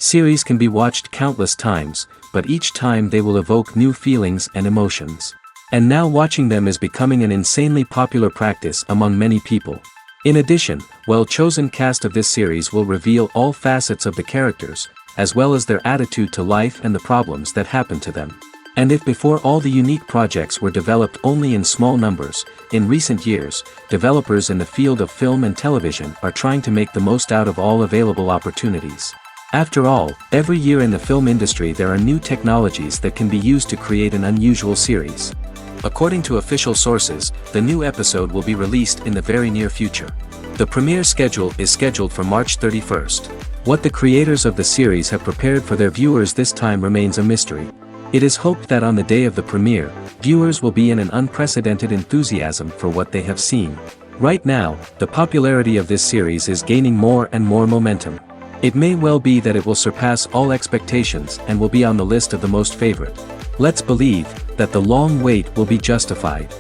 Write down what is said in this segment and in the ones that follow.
Series can be watched countless times, but each time they will evoke new feelings and emotions. And now watching them is becoming an insanely popular practice among many people. In addition, well-chosen cast of this series will reveal all facets of the characters, as well as their attitude to life and the problems that happen to them. And if before all the unique projects were developed only in small numbers, in recent years, developers in the field of film and television are trying to make the most out of all available opportunities. After all, every year in the film industry there are new technologies that can be used to create an unusual series. According to official sources, the new episode will be released in the very near future. The premiere schedule is scheduled for March 31st. What the creators of the series have prepared for their viewers this time remains a mystery. It is hoped that on the day of the premiere, viewers will be in an unprecedented enthusiasm for what they have seen. Right now, the popularity of this series is gaining more and more momentum. It may well be that it will surpass all expectations and will be on the list of the most favorite. Let's believe that the long wait will be justified.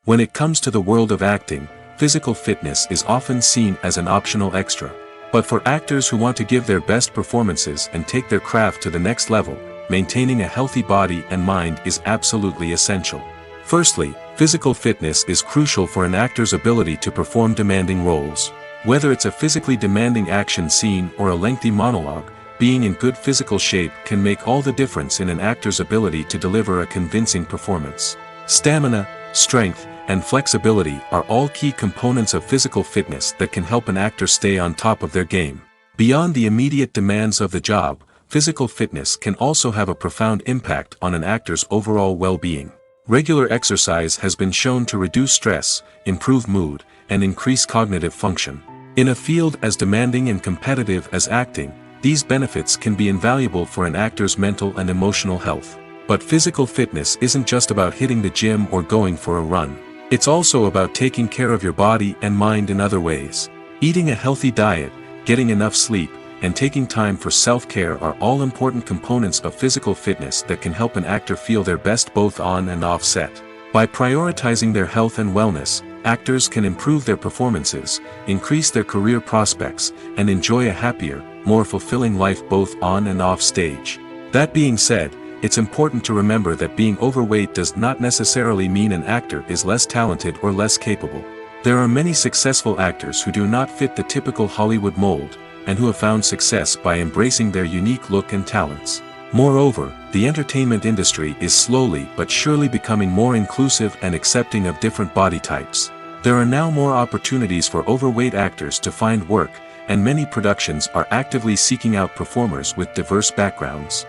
When it comes to the world of acting, physical fitness is often seen as an optional extra. But for actors who want to give their best performances and take their craft to the next level, maintaining a healthy body and mind is absolutely essential. Firstly, physical fitness is crucial for an actor's ability to perform demanding roles. Whether it's a physically demanding action scene or a lengthy monologue, being in good physical shape can make all the difference in an actor's ability to deliver a convincing performance. Stamina, strength, and flexibility are all key components of physical fitness that can help an actor stay on top of their game. Beyond the immediate demands of the job, physical fitness can also have a profound impact on an actor's overall well-being. Regular exercise has been shown to reduce stress, improve mood, and increase cognitive function. In a field as demanding and competitive as acting, these benefits can be invaluable for an actor's mental and emotional health. But physical fitness isn't just about hitting the gym or going for a run. It's also about taking care of your body and mind in other ways. Eating a healthy diet, getting enough sleep, and taking time for self-care are all important components of physical fitness that can help an actor feel their best both on and off set. By prioritizing their health and wellness, actors can improve their performances, increase their career prospects, and enjoy a happier, more fulfilling life both on and off stage. That being said, it's important to remember that being overweight does not necessarily mean an actor is less talented or less capable. There are many successful actors who do not fit the typical Hollywood mold, and who have found success by embracing their unique look and talents. Moreover, the entertainment industry is slowly but surely becoming more inclusive and accepting of different body types. There are now more opportunities for overweight actors to find work, and many productions are actively seeking out performers with diverse backgrounds.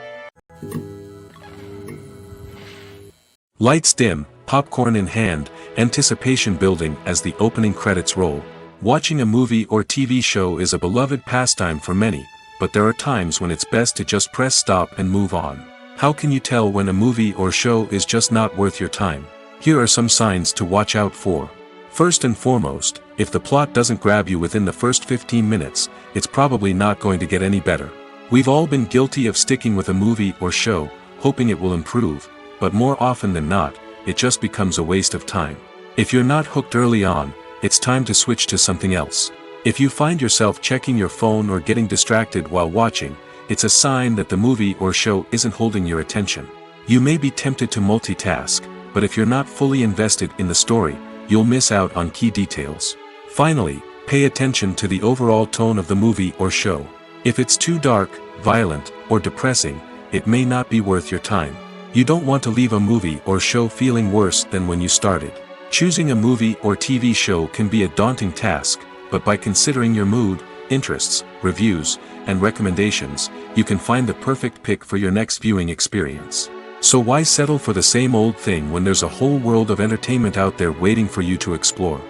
Lights dim, popcorn in hand, anticipation building as the opening credits roll. Watching a movie or TV show is a beloved pastime for many, but there are times when it's best to just press stop and move on. How can you tell when a movie or show is just not worth your time? Here are some signs to watch out for. First and foremost, if the plot doesn't grab you within the first 15 minutes, it's probably not going to get any better. We've all been guilty of sticking with a movie or show, hoping it will improve, but more often than not, it just becomes a waste of time. If you're not hooked early on, it's time to switch to something else. If you find yourself checking your phone or getting distracted while watching, it's a sign that the movie or show isn't holding your attention. You may be tempted to multitask, but if you're not fully invested in the story, you'll miss out on key details. Finally, pay attention to the overall tone of the movie or show. If it's too dark, violent, or depressing, it may not be worth your time. You don't want to leave a movie or show feeling worse than when you started. Choosing a movie or TV show can be a daunting task, but by considering your mood, interests, reviews, and recommendations, you can find the perfect pick for your next viewing experience. So why settle for the same old thing when there's a whole world of entertainment out there waiting for you to explore?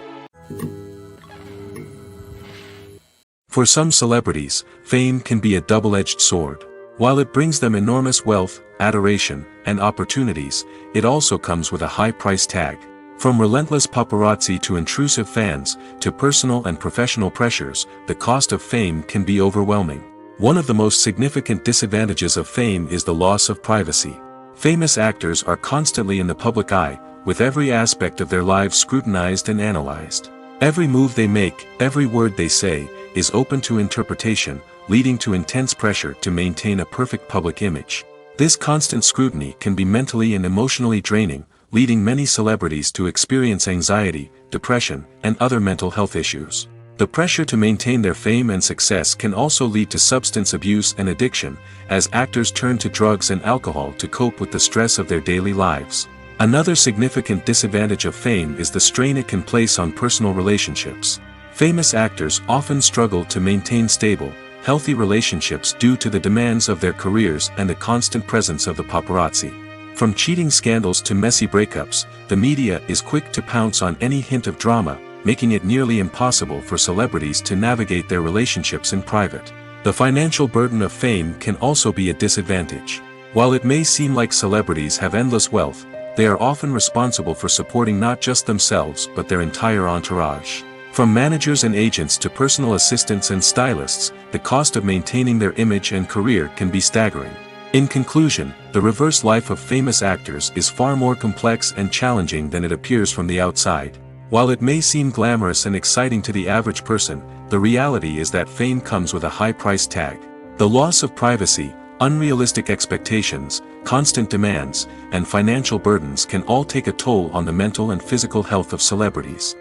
For some celebrities, fame can be a double-edged sword. While it brings them enormous wealth, adoration, and opportunities, it also comes with a high price tag. From relentless paparazzi to intrusive fans, to personal and professional pressures, the cost of fame can be overwhelming. One of the most significant disadvantages of fame is the loss of privacy. Famous actors are constantly in the public eye, with every aspect of their lives scrutinized and analyzed. Every move they make, every word they say, is open to interpretation, leading to intense pressure to maintain a perfect public image. This constant scrutiny can be mentally and emotionally draining, leading many celebrities to experience anxiety, depression, and other mental health issues. The pressure to maintain their fame and success can also lead to substance abuse and addiction, as actors turn to drugs and alcohol to cope with the stress of their daily lives. Another significant disadvantage of fame is the strain it can place on personal relationships. Famous actors often struggle to maintain stable, healthy relationships due to the demands of their careers and the constant presence of the paparazzi. From cheating scandals to messy breakups, the media is quick to pounce on any hint of drama, making it nearly impossible for celebrities to navigate their relationships in private. The financial burden of fame can also be a disadvantage. While it may seem like celebrities have endless wealth, they are often responsible for supporting not just themselves but their entire entourage. From managers and agents to personal assistants and stylists, the cost of maintaining their image and career can be staggering. In conclusion, the reverse life of famous actors is far more complex and challenging than it appears from the outside. While it may seem glamorous and exciting to the average person, the reality is that fame comes with a high price tag. The loss of privacy, unrealistic expectations, constant demands, and financial burdens can all take a toll on the mental and physical health of celebrities.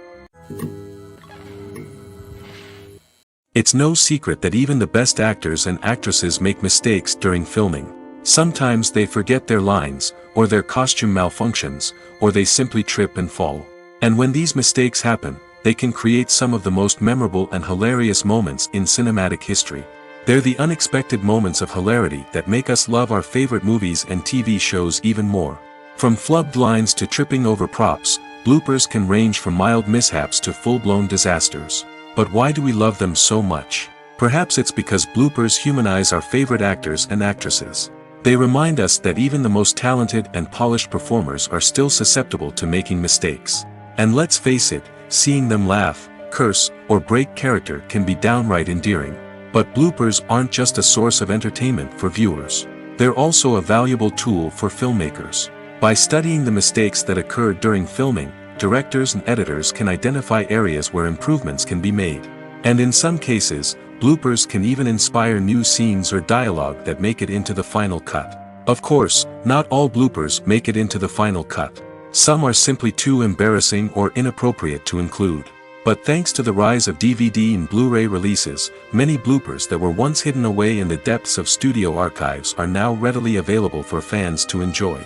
It's no secret that even the best actors and actresses make mistakes during filming. Sometimes they forget their lines, or their costume malfunctions, or they simply trip and fall. And when these mistakes happen, they can create some of the most memorable and hilarious moments in cinematic history. They're the unexpected moments of hilarity that make us love our favorite movies and TV shows even more. From flubbed lines to tripping over props, bloopers can range from mild mishaps to full-blown disasters. But why do we love them so much? Perhaps it's because bloopers humanize our favorite actors and actresses. They remind us that even the most talented and polished performers are still susceptible to making mistakes. And let's face it, seeing them laugh, curse, or break character can be downright endearing. But bloopers aren't just a source of entertainment for viewers. They're also a valuable tool for filmmakers. By studying the mistakes that occurred during filming, directors and editors can identify areas where improvements can be made. And in some cases, bloopers can even inspire new scenes or dialogue that make it into the final cut. Of course, not all bloopers make it into the final cut. Some are simply too embarrassing or inappropriate to include. But thanks to the rise of DVD and Blu-ray releases, many bloopers that were once hidden away in the depths of studio archives are now readily available for fans to enjoy.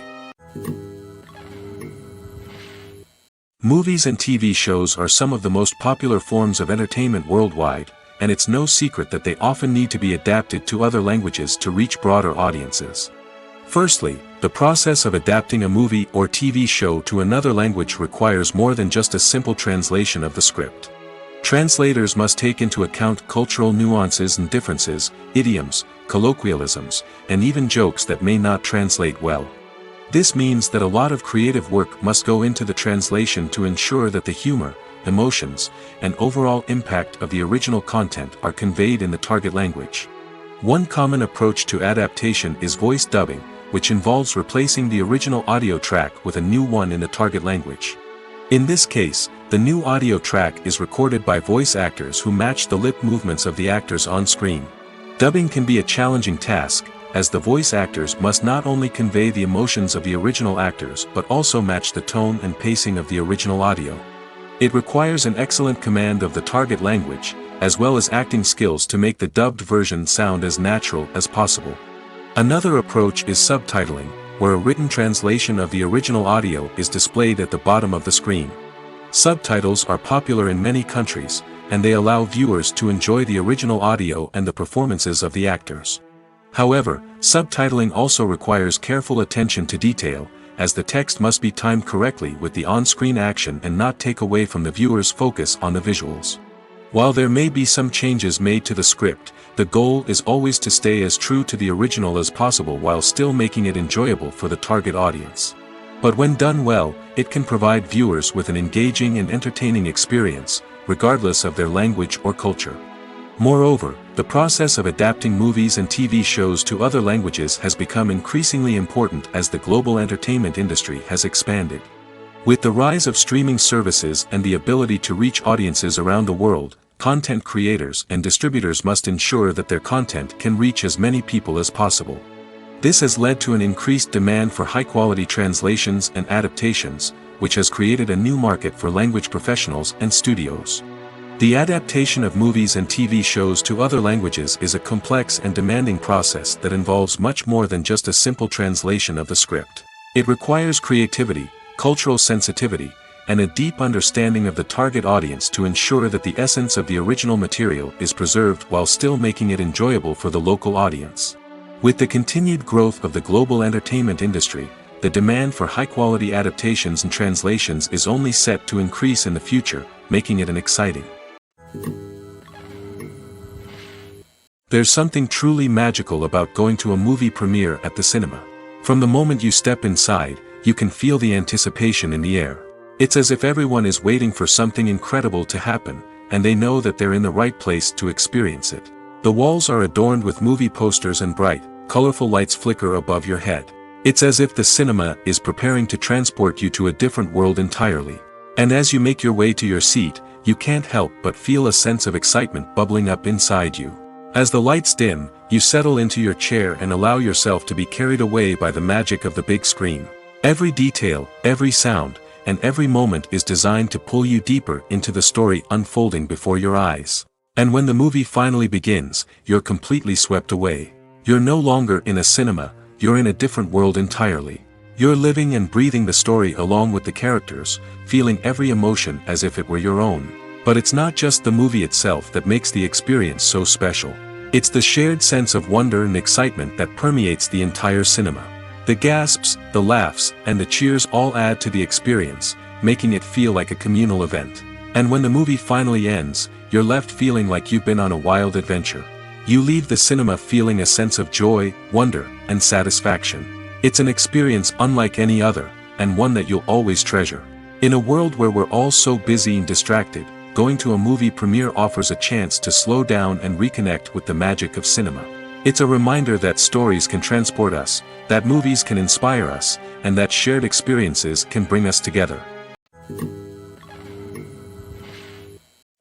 Movies and TV shows are some of the most popular forms of entertainment worldwide, and it's no secret that they often need to be adapted to other languages to reach broader audiences. Firstly, the process of adapting a movie or TV show to another language requires more than just a simple translation of the script. Translators must take into account cultural nuances and differences, idioms, colloquialisms, and even jokes that may not translate well. This means that a lot of creative work must go into the translation to ensure that the humor, emotions, and overall impact of the original content are conveyed in the target language. One common approach to adaptation is voice dubbing, which involves replacing the original audio track with a new one in the target language. In this case, the new audio track is recorded by voice actors who match the lip movements of the actors on screen. Dubbing can be a challenging task, as the voice actors must not only convey the emotions of the original actors but also match the tone and pacing of the original audio. It requires an excellent command of the target language, as well as acting skills to make the dubbed version sound as natural as possible. Another approach is subtitling, where a written translation of the original audio is displayed at the bottom of the screen. Subtitles are popular in many countries, and they allow viewers to enjoy the original audio and the performances of the actors. However, subtitling also requires careful attention to detail, as the text must be timed correctly with the on-screen action and not take away from the viewer's focus on the visuals. While there may be some changes made to the script, the goal is always to stay as true to the original as possible while still making it enjoyable for the target audience. But when done well, it can provide viewers with an engaging and entertaining experience, regardless of their language or culture. Moreover, the process of adapting movies and TV shows to other languages has become increasingly important as the global entertainment industry has expanded. With the rise of streaming services and the ability to reach audiences around the world, content creators and distributors must ensure that their content can reach as many people as possible. This has led to an increased demand for high-quality translations and adaptations, which has created a new market for language professionals and studios. The adaptation of movies and TV shows to other languages is a complex and demanding process that involves much more than just a simple translation of the script. It requires creativity, cultural sensitivity, and a deep understanding of the target audience to ensure that the essence of the original material is preserved while still making it enjoyable for the local audience. With the continued growth of the global entertainment industry, the demand for high-quality adaptations and translations is only set to increase in the future, making it exciting. There's something truly magical about going to a movie premiere at the cinema. From the moment you step inside, you can feel the anticipation in the air. It's as if everyone is waiting for something incredible to happen, and they know that they're in the right place to experience it. The walls are adorned with movie posters and bright, colorful lights flicker above your head. It's as if the cinema is preparing to transport you to a different world entirely. And as you make your way to your seat, you can't help but feel a sense of excitement bubbling up inside you. As the lights dim, you settle into your chair and allow yourself to be carried away by the magic of the big screen. Every detail, every sound, and every moment is designed to pull you deeper into the story unfolding before your eyes. And when the movie finally begins, you're completely swept away. You're no longer in a cinema, you're in a different world entirely. You're living and breathing the story along with the characters, feeling every emotion as if it were your own. But it's not just the movie itself that makes the experience so special. It's the shared sense of wonder and excitement that permeates the entire cinema. The gasps, the laughs, and the cheers all add to the experience, making it feel like a communal event. And when the movie finally ends, you're left feeling like you've been on a wild adventure. You leave the cinema feeling a sense of joy, wonder, and satisfaction. It's an experience unlike any other, and one that you'll always treasure. In a world where we're all so busy and distracted, going to a movie premiere offers a chance to slow down and reconnect with the magic of cinema. It's a reminder that stories can transport us, that movies can inspire us, and that shared experiences can bring us together.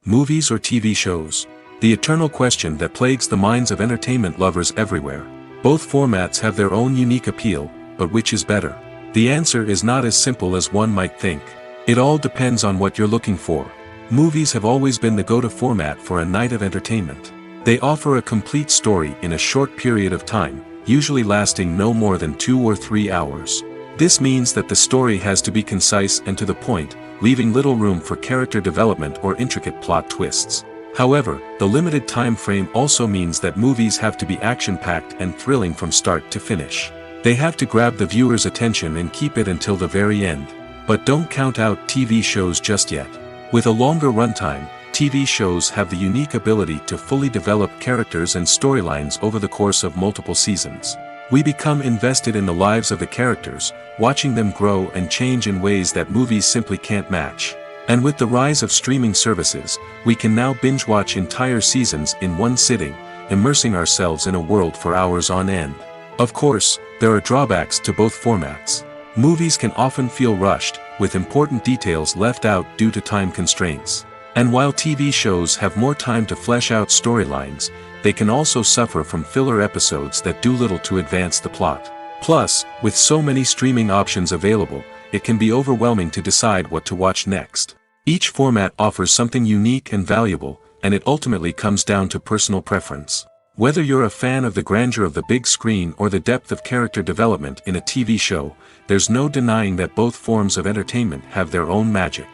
Movies or TV shows? The eternal question that plagues the minds of entertainment lovers everywhere. Both formats have their own unique appeal, but which is better? The answer is not as simple as one might think. It all depends on what you're looking for. Movies have always been the go-to format for a night of entertainment. They offer a complete story in a short period of time, usually lasting no more than 2 or 3 hours. This means that the story has to be concise and to the point, leaving little room for character development or intricate plot twists. However, the limited time frame also means that movies have to be action-packed and thrilling from start to finish. They have to grab the viewer's attention and keep it until the very end. But don't count out TV shows just yet. With a longer runtime, TV shows have the unique ability to fully develop characters and storylines over the course of multiple seasons. We become invested in the lives of the characters, watching them grow and change in ways that movies simply can't match. And with the rise of streaming services, we can now binge-watch entire seasons in one sitting, immersing ourselves in a world for hours on end. Of course, there are drawbacks to both formats. Movies can often feel rushed, with important details left out due to time constraints. And while TV shows have more time to flesh out storylines, they can also suffer from filler episodes that do little to advance the plot. Plus, with so many streaming options available, it can be overwhelming to decide what to watch next. Each format offers something unique and valuable, and it ultimately comes down to personal preference. Whether you're a fan of the grandeur of the big screen or the depth of character development in a TV show, there's no denying that both forms of entertainment have their own magic.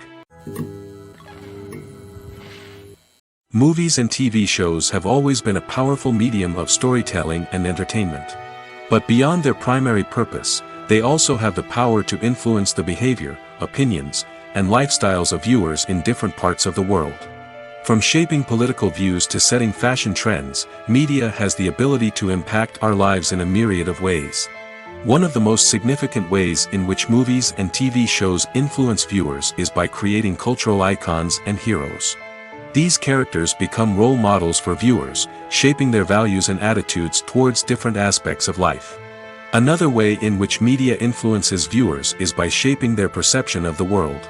Movies and TV shows have always been a powerful medium of storytelling and entertainment. But beyond their primary purpose, they also have the power to influence the behavior, opinions, and lifestyles of viewers in different parts of the world. From shaping political views to setting fashion trends, media has the ability to impact our lives in a myriad of ways. One of the most significant ways in which movies and TV shows influence viewers is by creating cultural icons and heroes. These characters become role models for viewers, shaping their values and attitudes towards different aspects of life. Another way in which media influences viewers is by shaping their perception of the world.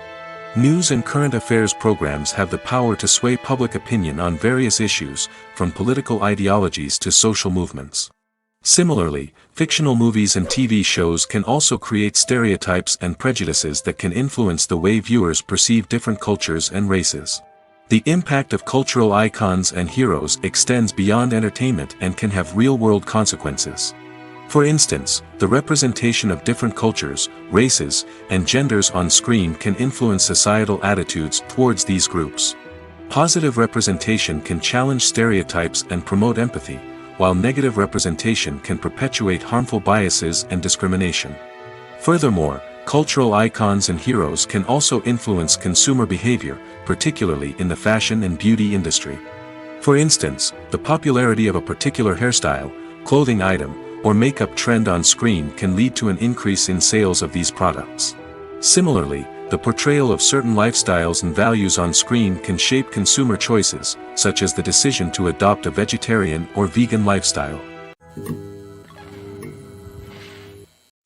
News and current affairs programs have the power to sway public opinion on various issues, from political ideologies to social movements. Similarly, fictional movies and TV shows can also create stereotypes and prejudices that can influence the way viewers perceive different cultures and races. The impact of cultural icons and heroes extends beyond entertainment and can have real-world consequences. For instance, the representation of different cultures, races, and genders on screen can influence societal attitudes towards these groups. Positive representation can challenge stereotypes and promote empathy, while negative representation can perpetuate harmful biases and discrimination. Furthermore, cultural icons and heroes can also influence consumer behavior, particularly in the fashion and beauty industry. For instance, the popularity of a particular hairstyle, clothing item, or makeup trend on screen can lead to an increase in sales of these products. Similarly, the portrayal of certain lifestyles and values on screen can shape consumer choices, such as the decision to adopt a vegetarian or vegan lifestyle.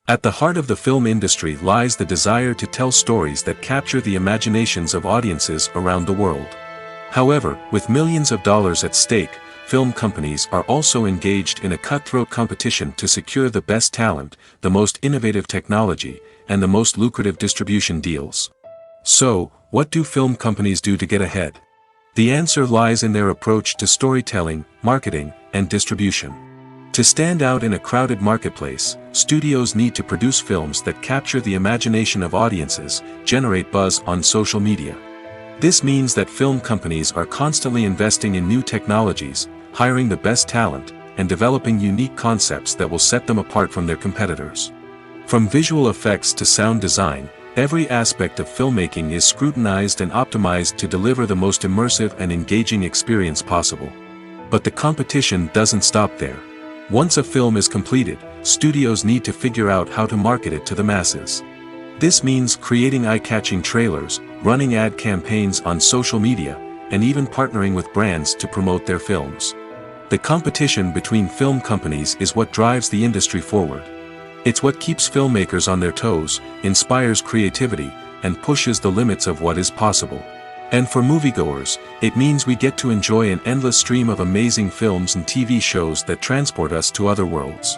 At the heart of the film industry lies the desire to tell stories that capture the imaginations of audiences around the world. However, with millions of dollars at stake, film companies are also engaged in a cutthroat competition to secure the best talent, the most innovative technology, and the most lucrative distribution deals. So, what do film companies do to get ahead? The answer lies in their approach to storytelling, marketing, and distribution. To stand out in a crowded marketplace, studios need to produce films that capture the imagination of audiences, generate buzz on social media. This means that film companies are constantly investing in new technologies, hiring the best talent, and developing unique concepts that will set them apart from their competitors. From visual effects to sound design, every aspect of filmmaking is scrutinized and optimized to deliver the most immersive and engaging experience possible. But the competition doesn't stop there. Once a film is completed, studios need to figure out how to market it to the masses. This means creating eye-catching trailers, running ad campaigns on social media, and even partnering with brands to promote their films. The competition between film companies is what drives the industry forward. It's what keeps filmmakers on their toes, inspires creativity, and pushes the limits of what is possible. And for moviegoers, it means we get to enjoy an endless stream of amazing films and TV shows that transport us to other worlds.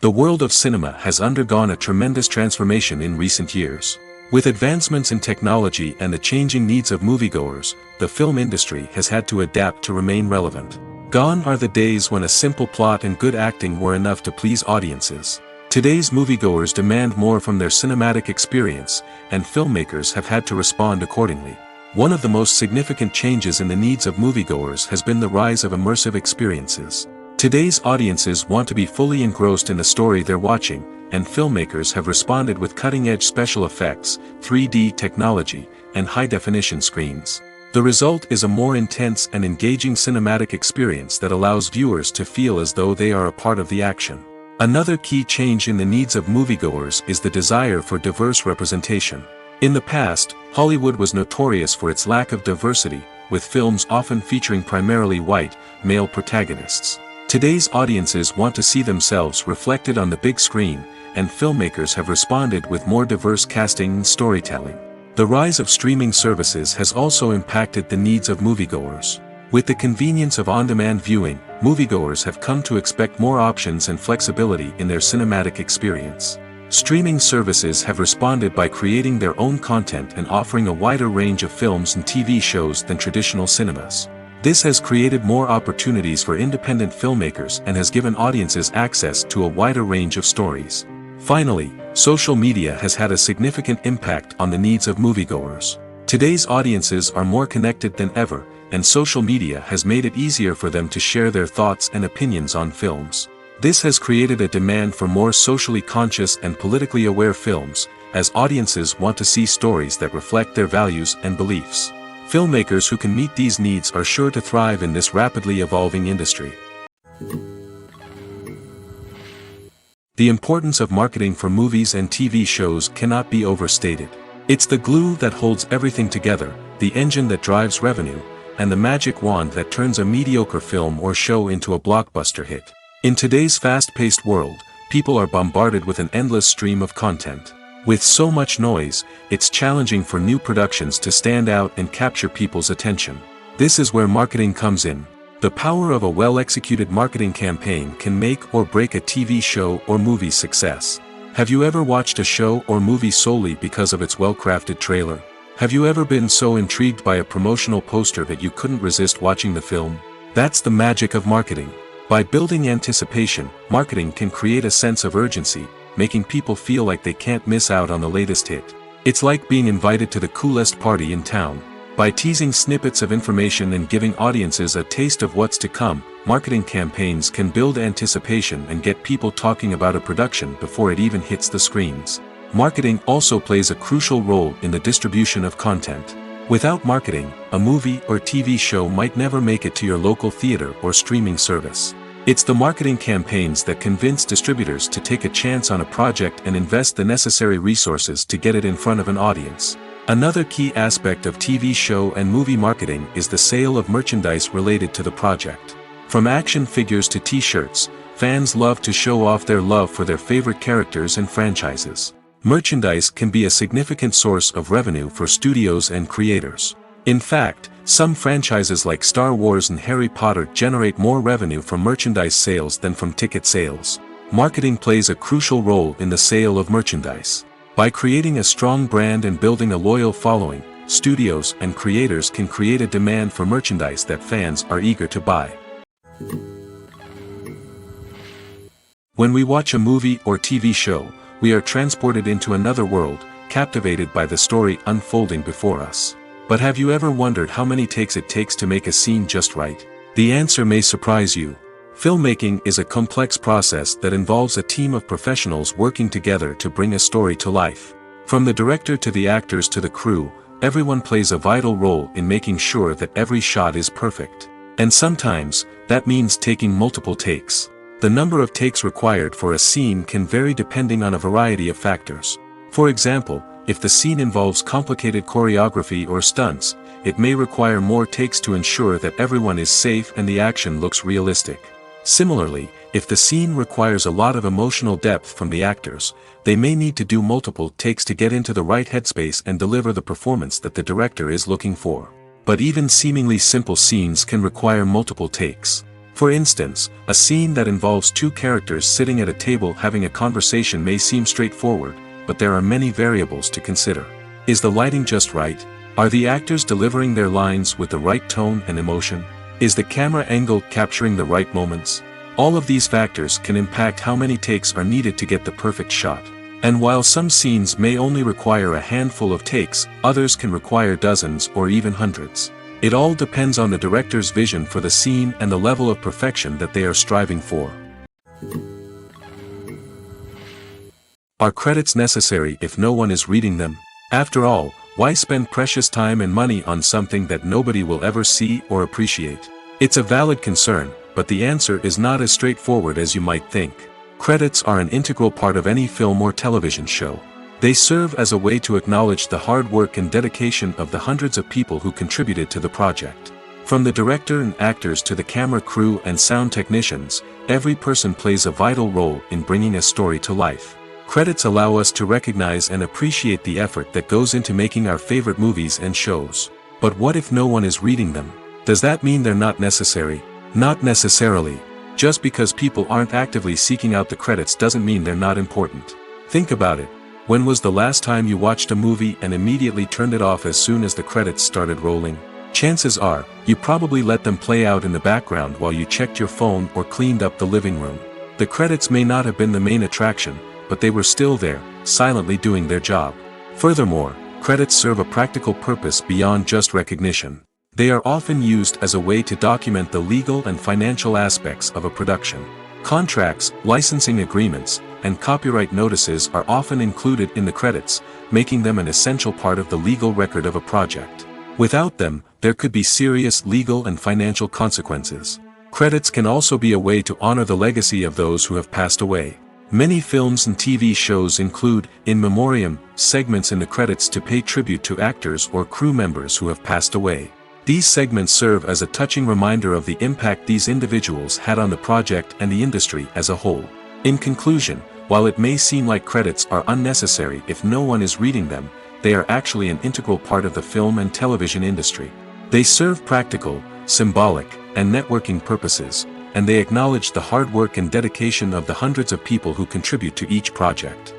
The world of cinema has undergone a tremendous transformation in recent years. With advancements in technology and the changing needs of moviegoers, the film industry has had to adapt to remain relevant. Gone are the days when a simple plot and good acting were enough to please audiences. Today's moviegoers demand more from their cinematic experience, and filmmakers have had to respond accordingly. One of the most significant changes in the needs of moviegoers has been the rise of immersive experiences. Today's audiences want to be fully engrossed in the story they're watching, and filmmakers have responded with cutting-edge special effects, 3D technology, and high-definition screens. The result is a more intense and engaging cinematic experience that allows viewers to feel as though they are a part of the action. Another key change in the needs of moviegoers is the desire for diverse representation. In the past, Hollywood was notorious for its lack of diversity, with films often featuring primarily white, male protagonists. Today's audiences want to see themselves reflected on the big screen, and filmmakers have responded with more diverse casting and storytelling. The rise of streaming services has also impacted the needs of moviegoers. With the convenience of on-demand viewing, moviegoers have come to expect more options and flexibility in their cinematic experience. Streaming services have responded by creating their own content and offering a wider range of films and TV shows than traditional cinemas. This has created more opportunities for independent filmmakers and has given audiences access to a wider range of stories. Finally, social media has had a significant impact on the needs of moviegoers. Today's audiences are more connected than ever, and social media has made it easier for them to share their thoughts and opinions on films. This has created a demand for more socially conscious and politically aware films, as audiences want to see stories that reflect their values and beliefs. Filmmakers who can meet these needs are sure to thrive in this rapidly evolving industry. The importance of marketing for movies and TV shows cannot be overstated. It's the glue that holds everything together, the engine that drives revenue, and the magic wand that turns a mediocre film or show into a blockbuster hit. In today's fast-paced world, people are bombarded with an endless stream of content. With so much noise, it's challenging for new productions to stand out and capture people's attention. This is where marketing comes in. The power of a well-executed marketing campaign can make or break a TV show or movie's success. Have you ever watched a show or movie solely because of its well-crafted trailer? Have you ever been so intrigued by a promotional poster that you couldn't resist watching the film? That's the magic of marketing. By building anticipation, marketing can create a sense of urgency, making people feel like they can't miss out on the latest hit. It's like being invited to the coolest party in town. By teasing snippets of information and giving audiences a taste of what's to come, marketing campaigns can build anticipation and get people talking about a production before it even hits the screens. Marketing also plays a crucial role in the distribution of content. Without marketing, a movie or TV show might never make it to your local theater or streaming service. It's the marketing campaigns that convince distributors to take a chance on a project and invest the necessary resources to get it in front of an audience. Another key aspect of TV show and movie marketing is the sale of merchandise related to the project. From action figures to t-shirts, fans love to show off their love for their favorite characters and franchises. Merchandise can be a significant source of revenue for studios and creators. In fact, some franchises like Star Wars and Harry Potter generate more revenue from merchandise sales than from ticket sales. Marketing plays a crucial role in the sale of merchandise. By creating a strong brand and building a loyal following, studios and creators can create a demand for merchandise that fans are eager to buy. When we watch a movie or TV show, we are transported into another world, captivated by the story unfolding before us. But have you ever wondered how many takes it takes to make a scene just right? The answer may surprise you. Filmmaking is a complex process that involves a team of professionals working together to bring a story to life. From the director to the actors to the crew, everyone plays a vital role in making sure that every shot is perfect. And sometimes, that means taking multiple takes. The number of takes required for a scene can vary depending on a variety of factors. For example, if the scene involves complicated choreography or stunts, it may require more takes to ensure that everyone is safe and the action looks realistic. Similarly, if the scene requires a lot of emotional depth from the actors, they may need to do multiple takes to get into the right headspace and deliver the performance that the director is looking for. But even seemingly simple scenes can require multiple takes. For instance, a scene that involves two characters sitting at a table having a conversation may seem straightforward, but there are many variables to consider. Is the lighting just right? Are the actors delivering their lines with the right tone and emotion? Is the camera angle capturing the right moments? All of these factors can impact how many takes are needed to get the perfect shot. And while some scenes may only require a handful of takes, others can require dozens or even hundreds. It all depends on the director's vision for the scene and the level of perfection that they are striving for. Are credits necessary if no one is reading them? After all, why spend precious time and money on something that nobody will ever see or appreciate? It's a valid concern, but the answer is not as straightforward as you might think. Credits are an integral part of any film or television show. They serve as a way to acknowledge the hard work and dedication of the hundreds of people who contributed to the project. From the director and actors to the camera crew and sound technicians, every person plays a vital role in bringing a story to life. Credits allow us to recognize and appreciate the effort that goes into making our favorite movies and shows. But what if no one is reading them? Does that mean they're not necessary? Not necessarily. Just because people aren't actively seeking out the credits doesn't mean they're not important. Think about it. When was the last time you watched a movie and immediately turned it off as soon as the credits started rolling? Chances are, you probably let them play out in the background while you checked your phone or cleaned up the living room. The credits may not have been the main attraction, but they were still there, silently doing their job. Furthermore, credits serve a practical purpose beyond just recognition. They are often used as a way to document the legal and financial aspects of a production. Contracts, licensing agreements, and copyright notices are often included in the credits, making them an essential part of the legal record of a project. Without them, there could be serious legal and financial consequences. Credits can also be a way to honor the legacy of those who have passed away. Many films and TV shows include, in memoriam, segments in the credits to pay tribute to actors or crew members who have passed away. These segments serve as a touching reminder of the impact these individuals had on the project and the industry as a whole. In conclusion, While it may seem like credits are unnecessary if no one is reading them, they are actually an integral part of the film and television industry. They serve practical, symbolic, and networking purposes, and they acknowledge the hard work and dedication of the hundreds of people who contribute to each project.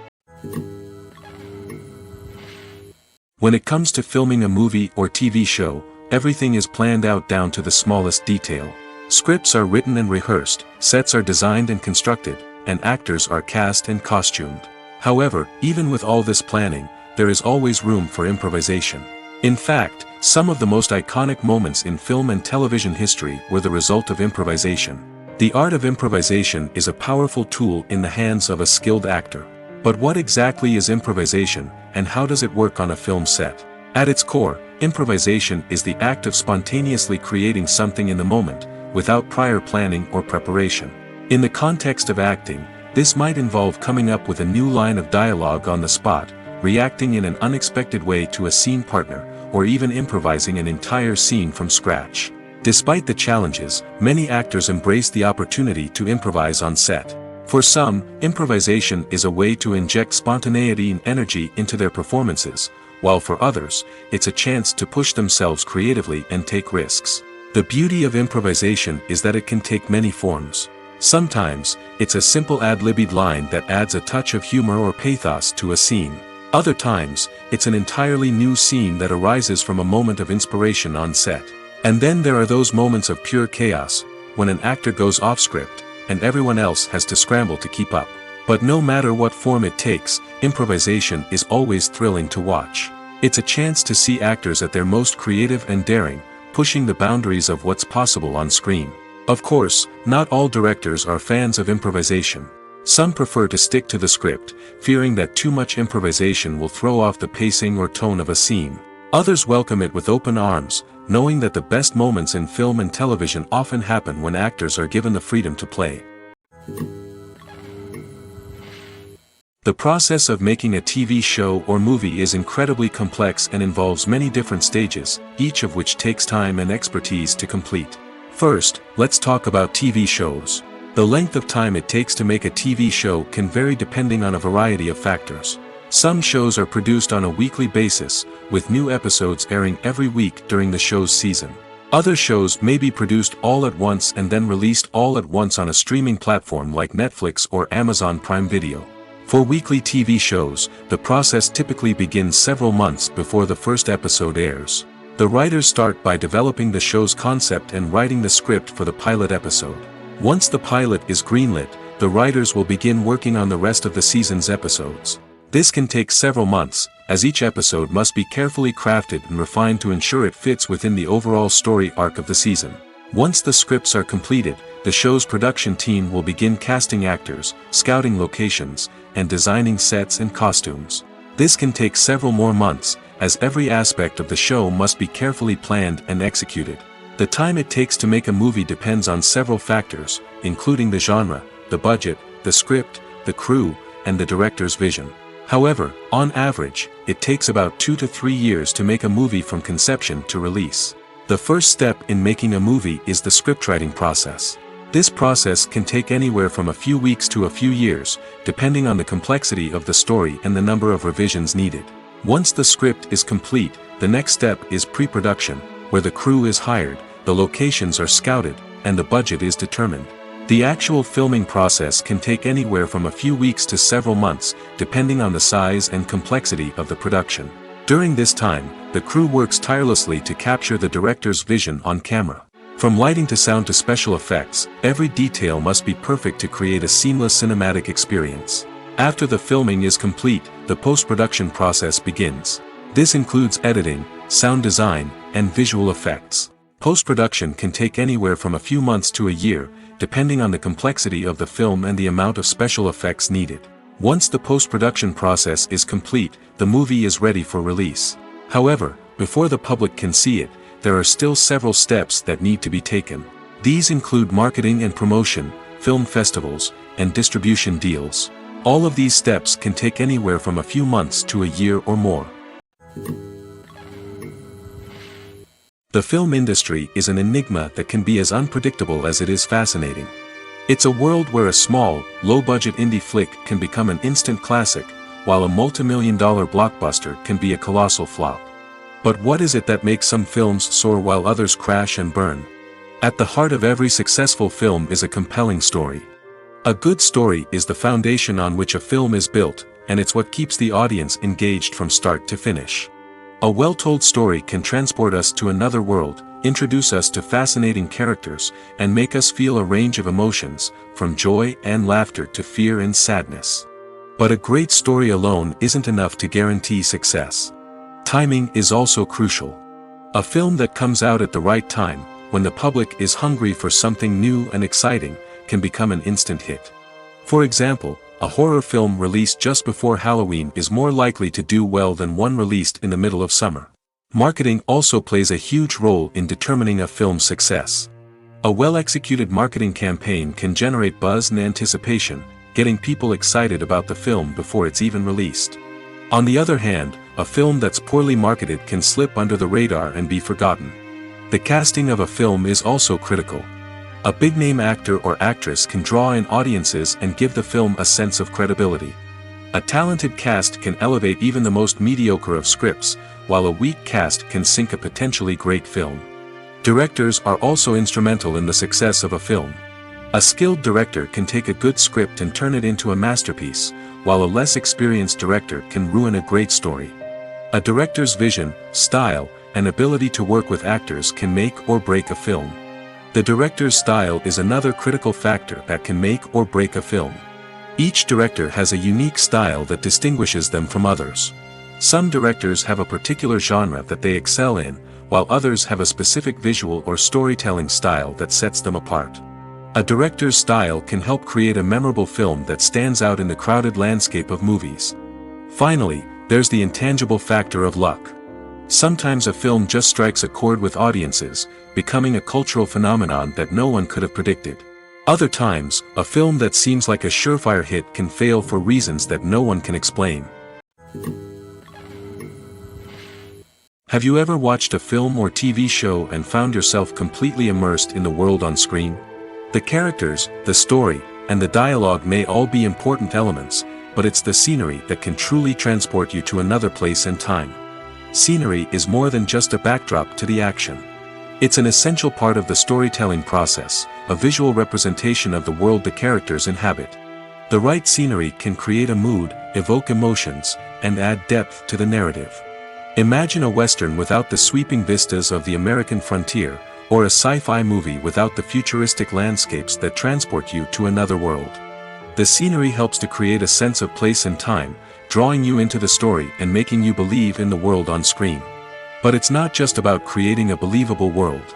When it comes to filming a movie or TV show, everything is planned out down to the smallest detail. Scripts are written and rehearsed, sets are designed and constructed, and actors are cast and costumed. However, even with all this planning, there is always room for improvisation. In fact, some of the most iconic moments in film and television history were the result of improvisation. The art of improvisation is a powerful tool in the hands of a skilled actor. But what exactly is improvisation, and how does it work on a film set? At its core, improvisation is the act of spontaneously creating something in the moment, without prior planning or preparation. In the context of acting, this might involve coming up with a new line of dialogue on the spot, reacting in an unexpected way to a scene partner, or even improvising an entire scene from scratch. Despite the challenges, many actors embrace the opportunity to improvise on set. For some, improvisation is a way to inject spontaneity and energy into their performances, while for others, it's a chance to push themselves creatively and take risks. The beauty of improvisation is that it can take many forms. Sometimes, it's a simple ad-libbed line that adds a touch of humor or pathos to a scene. Other times, it's an entirely new scene that arises from a moment of inspiration on set. And then there are those moments of pure chaos, when an actor goes off script, and everyone else has to scramble to keep up. But no matter what form it takes, improvisation is always thrilling to watch. It's a chance to see actors at their most creative and daring, pushing the boundaries of what's possible on screen. Of course, not all directors are fans of improvisation. Some prefer to stick to the script, fearing that too much improvisation will throw off the pacing or tone of a scene. Others welcome it with open arms, knowing that the best moments in film and television often happen when actors are given the freedom to play. The process of making a TV show or movie is incredibly complex and involves many different stages, each of which takes time and expertise to complete. First, let's talk about TV shows. The length of time it takes to make a TV show can vary depending on a variety of factors. Some shows are produced on a weekly basis, with new episodes airing every week during the show's season. Other shows may be produced all at once and then released all at once on a streaming platform like Netflix or Amazon Prime Video. For weekly TV shows, the process typically begins several months before the first episode airs. The writers start by developing the show's concept and writing the script for the pilot episode. Once the pilot is greenlit, the writers will begin working on the rest of the season's episodes. This can take several months, as each episode must be carefully crafted and refined to ensure it fits within the overall story arc of the season. Once the scripts are completed, the show's production team will begin casting actors, scouting locations, and designing sets and costumes. This can take several more months, as every aspect of the show must be carefully planned and executed. The time it takes to make a movie depends on several factors, including the genre, the budget, the script, the crew, and the director's vision. However, on average, it takes about 2 to 3 years to make a movie from conception to release. The first step in making a movie is the scriptwriting process. This process can take anywhere from a few weeks to a few years, depending on the complexity of the story and the number of revisions needed. Once the script is complete, the next step is pre-production, where the crew is hired, the locations are scouted, and the budget is determined. The actual filming process can take anywhere from a few weeks to several months, depending on the size and complexity of the production. During this time, the crew works tirelessly to capture the director's vision on camera. From lighting to sound to special effects, every detail must be perfect to create a seamless cinematic experience. After the filming is complete, the post-production process begins. This includes editing, sound design, and visual effects. Post-production can take anywhere from a few months to a year, depending on the complexity of the film and the amount of special effects needed. Once the post-production process is complete, the movie is ready for release. However, before the public can see it, there are still several steps that need to be taken. These include marketing and promotion, film festivals, and distribution deals. All of these steps can take anywhere from a few months to a year or more. The film industry is an enigma that can be as unpredictable as it is fascinating. It's a world where a small, low-budget indie flick can become an instant classic, while a multi-million-dollar blockbuster can be a colossal flop. But what is it that makes some films soar while others crash and burn? At the heart of every successful film is a compelling story. A good story is the foundation on which a film is built, and it's what keeps the audience engaged from start to finish. A well-told story can transport us to another world, introduce us to fascinating characters, and make us feel a range of emotions, from joy and laughter to fear and sadness. But a great story alone isn't enough to guarantee success. Timing is also crucial. A film that comes out at the right time, when the public is hungry for something new and exciting, can become an instant hit. For example, a horror film released just before Halloween is more likely to do well than one released in the middle of summer. Marketing also plays a huge role in determining a film's success. A well-executed marketing campaign can generate buzz and anticipation, getting people excited about the film before it's even released. On the other hand, a film that's poorly marketed can slip under the radar and be forgotten. The casting of a film is also critical. A big-name actor or actress can draw in audiences and give the film a sense of credibility. A talented cast can elevate even the most mediocre of scripts, while a weak cast can sink a potentially great film. Directors are also instrumental in the success of a film. A skilled director can take a good script and turn it into a masterpiece, while a less experienced director can ruin a great story. A director's vision, style, and ability to work with actors can make or break a film. The director's style is another critical factor that can make or break a film. Each director has a unique style that distinguishes them from others. Some directors have a particular genre that they excel in, while others have a specific visual or storytelling style that sets them apart. A director's style can help create a memorable film that stands out in the crowded landscape of movies. Finally, there's the intangible factor of luck. Sometimes a film just strikes a chord with audiences, becoming a cultural phenomenon that no one could have predicted. Other times, a film that seems like a surefire hit can fail for reasons that no one can explain. Have you ever watched a film or TV show and found yourself completely immersed in the world on screen? The characters, the story, and the dialogue may all be important elements, but it's the scenery that can truly transport you to another place and time. Scenery is more than just a backdrop to the action. It's an essential part of the storytelling process, a visual representation of the world the characters inhabit. The right scenery can create a mood, evoke emotions, and add depth to the narrative. Imagine a Western without the sweeping vistas of the American frontier, or a sci-fi movie without the futuristic landscapes that transport you to another world. The scenery helps to create a sense of place and time, drawing you into the story and making you believe in the world on screen. But it's not just about creating a believable world.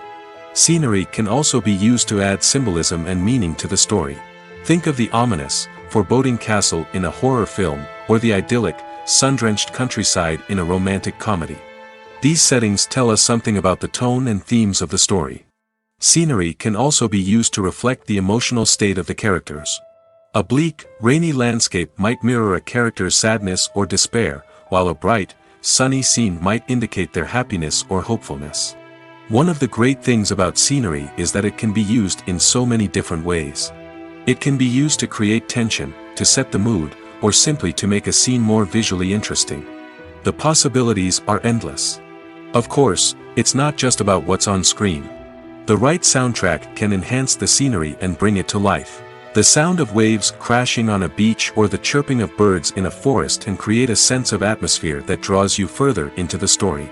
Scenery can also be used to add symbolism and meaning to the story. Think of the ominous, foreboding castle in a horror film, or the idyllic, sun-drenched countryside in a romantic comedy. These settings tell us something about the tone and themes of the story. Scenery can also be used to reflect the emotional state of the characters. A bleak, rainy landscape might mirror a character's sadness or despair, while a bright, sunny scene might indicate their happiness or hopefulness. One of the great things about scenery is that it can be used in so many different ways. It can be used to create tension, to set the mood, or simply to make a scene more visually interesting. The possibilities are endless. Of course, it's not just about what's on screen. The right soundtrack can enhance the scenery and bring it to life. The sound of waves crashing on a beach or the chirping of birds in a forest can create a sense of atmosphere that draws you further into the story.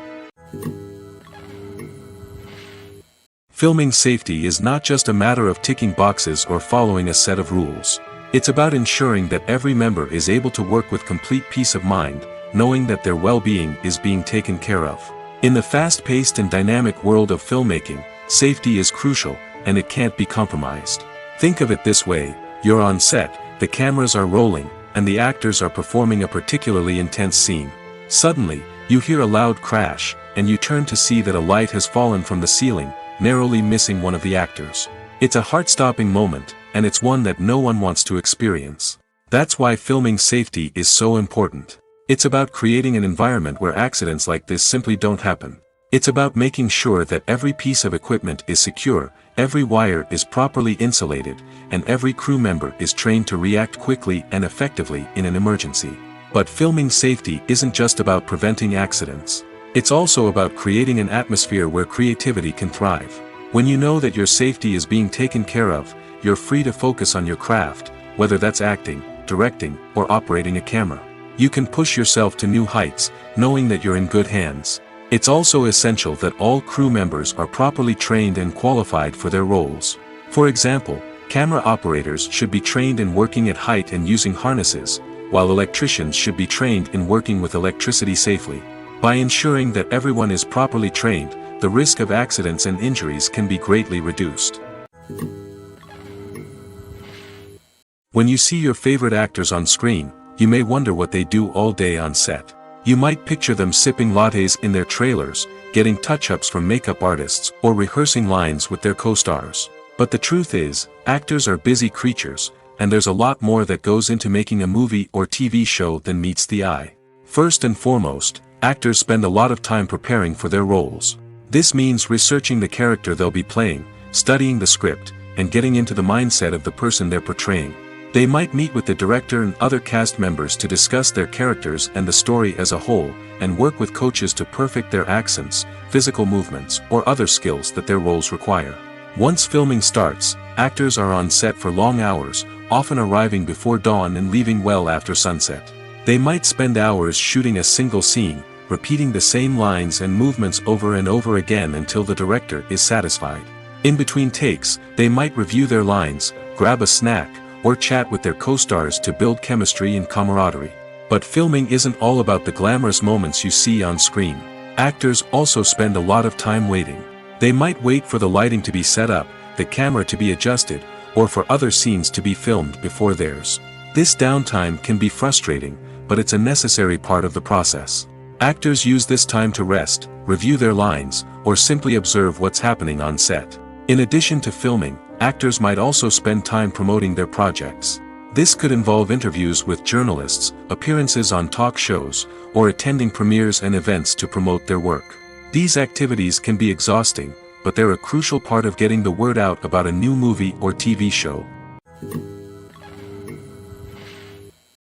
Filming safety is not just a matter of ticking boxes or following a set of rules. It's about ensuring that every member is able to work with complete peace of mind, knowing that their well-being is being taken care of. In the fast-paced and dynamic world of filmmaking, safety is crucial, and it can't be compromised. Think of it this way: you're on set, the cameras are rolling, and the actors are performing a particularly intense scene. Suddenly, you hear a loud crash, and you turn to see that a light has fallen from the ceiling, narrowly missing one of the actors. It's a heart-stopping moment, and it's one that no one wants to experience. That's why filming safety is so important. It's about creating an environment where accidents like this simply don't happen. It's about making sure that every piece of equipment is secure, every wire is properly insulated, and every crew member is trained to react quickly and effectively in an emergency. But filming safety isn't just about preventing accidents. It's also about creating an atmosphere where creativity can thrive. When you know that your safety is being taken care of, you're free to focus on your craft, whether that's acting, directing, or operating a camera. You can push yourself to new heights, knowing that you're in good hands. It's also essential that all crew members are properly trained and qualified for their roles. For example, camera operators should be trained in working at height and using harnesses, while electricians should be trained in working with electricity safely. By ensuring that everyone is properly trained, the risk of accidents and injuries can be greatly reduced. When you see your favorite actors on screen, you may wonder what they do all day on set. You might picture them sipping lattes in their trailers, getting touch-ups from makeup artists, or rehearsing lines with their co-stars. But the truth is, actors are busy creatures, and there's a lot more that goes into making a movie or TV show than meets the eye. First and foremost, actors spend a lot of time preparing for their roles. This means researching the character they'll be playing, studying the script, and getting into the mindset of the person they're portraying. They might meet with the director and other cast members to discuss their characters and the story as a whole, and work with coaches to perfect their accents, physical movements, or other skills that their roles require. Once filming starts, actors are on set for long hours, often arriving before dawn and leaving well after sunset. They might spend hours shooting a single scene, repeating the same lines and movements over and over again until the director is satisfied. In between takes, they might review their lines, grab a snack, or chat with their co-stars to build chemistry and camaraderie. But filming isn't all about the glamorous moments you see on screen. Actors also spend a lot of time waiting. They might wait for the lighting to be set up, the camera to be adjusted, or for other scenes to be filmed before theirs. This downtime can be frustrating, but it's a necessary part of the process. Actors use this time to rest, review their lines, or simply observe what's happening on set. In addition to filming, actors might also spend time promoting their projects. This could involve interviews with journalists, appearances on talk shows, or attending premieres and events to promote their work. These activities can be exhausting, but they're a crucial part of getting the word out about a new movie or TV show.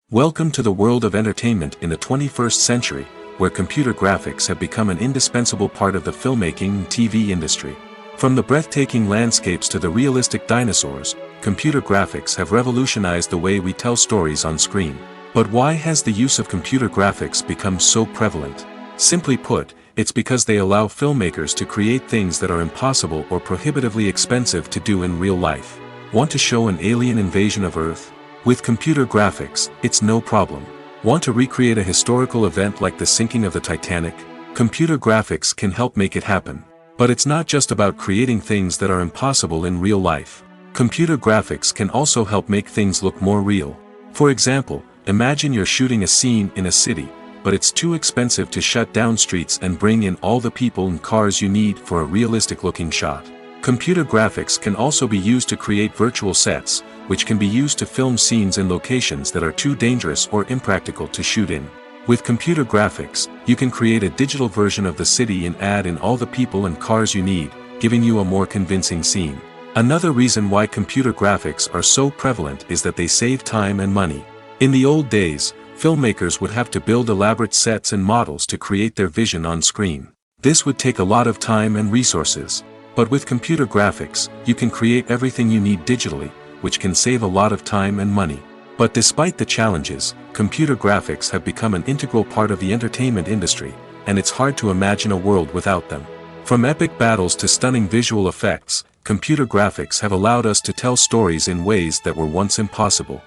Welcome to the world of entertainment in the 21st century, where computer graphics have become an indispensable part of the filmmaking and TV industry. From the breathtaking landscapes to the realistic dinosaurs, computer graphics have revolutionized the way we tell stories on screen. But why has the use of computer graphics become so prevalent? Simply put, it's because they allow filmmakers to create things that are impossible or prohibitively expensive to do in real life. Want to show an alien invasion of Earth? With computer graphics, it's no problem. Want to recreate a historical event like the sinking of the Titanic? Computer graphics can help make it happen. But it's not just about creating things that are impossible in real life. Computer graphics can also help make things look more real. For example, imagine you're shooting a scene in a city, but it's too expensive to shut down streets and bring in all the people and cars you need for a realistic-looking shot. Computer graphics can also be used to create virtual sets, which can be used to film scenes in locations that are too dangerous or impractical to shoot in. With computer graphics, you can create a digital version of the city and add in all the people and cars you need, giving you a more convincing scene. Another reason why computer graphics are so prevalent is that they save time and money. In the old days, filmmakers would have to build elaborate sets and models to create their vision on screen. This would take a lot of time and resources. But with computer graphics, you can create everything you need digitally, which can save a lot of time and money. But despite the challenges, computer graphics have become an integral part of the entertainment industry, and it's hard to imagine a world without them. From epic battles to stunning visual effects, computer graphics have allowed us to tell stories in ways that were once impossible.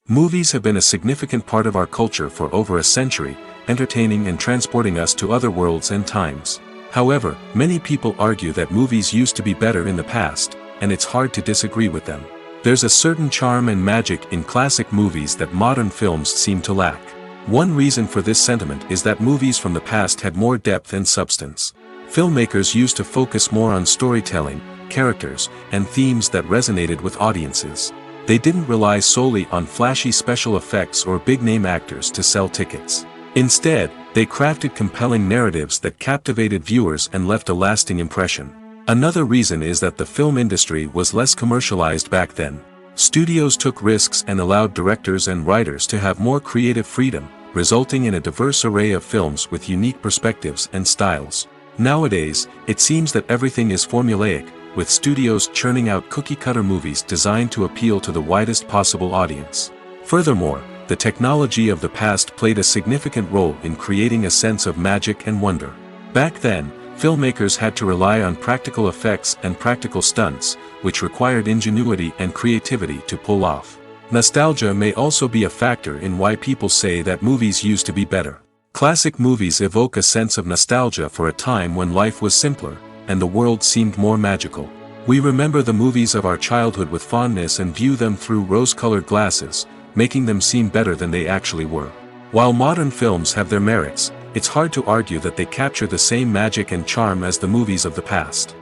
Movies have been a significant part of our culture for over a century, entertaining and transporting us to other worlds and times. However, many people argue that movies used to be better in the past, and it's hard to disagree with them. There's a certain charm and magic in classic movies that modern films seem to lack. One reason for this sentiment is that movies from the past had more depth and substance. Filmmakers used to focus more on storytelling, characters, and themes that resonated with audiences. They didn't rely solely on flashy special effects or big-name actors to sell tickets. Instead, They crafted compelling narratives that captivated viewers and left a lasting impression. Another reason is that the film industry was less commercialized back then. Studios took risks and allowed directors and writers to have more creative freedom, resulting in a diverse array of films with unique perspectives and styles. Nowadays, it seems that everything is formulaic, with studios churning out cookie-cutter movies designed to appeal to the widest possible audience. Furthermore, the technology of the past played a significant role in creating a sense of magic and wonder. Back then, filmmakers had to rely on practical effects and practical stunts, which required ingenuity and creativity to pull off. Nostalgia may also be a factor in why people say that movies used to be better. Classic movies evoke a sense of nostalgia for a time when life was simpler, and the world seemed more magical. We remember the movies of our childhood with fondness and view them through rose-colored glasses, making them seem better than they actually were. While modern films have their merits, it's hard to argue that they capture the same magic and charm as the movies of the past.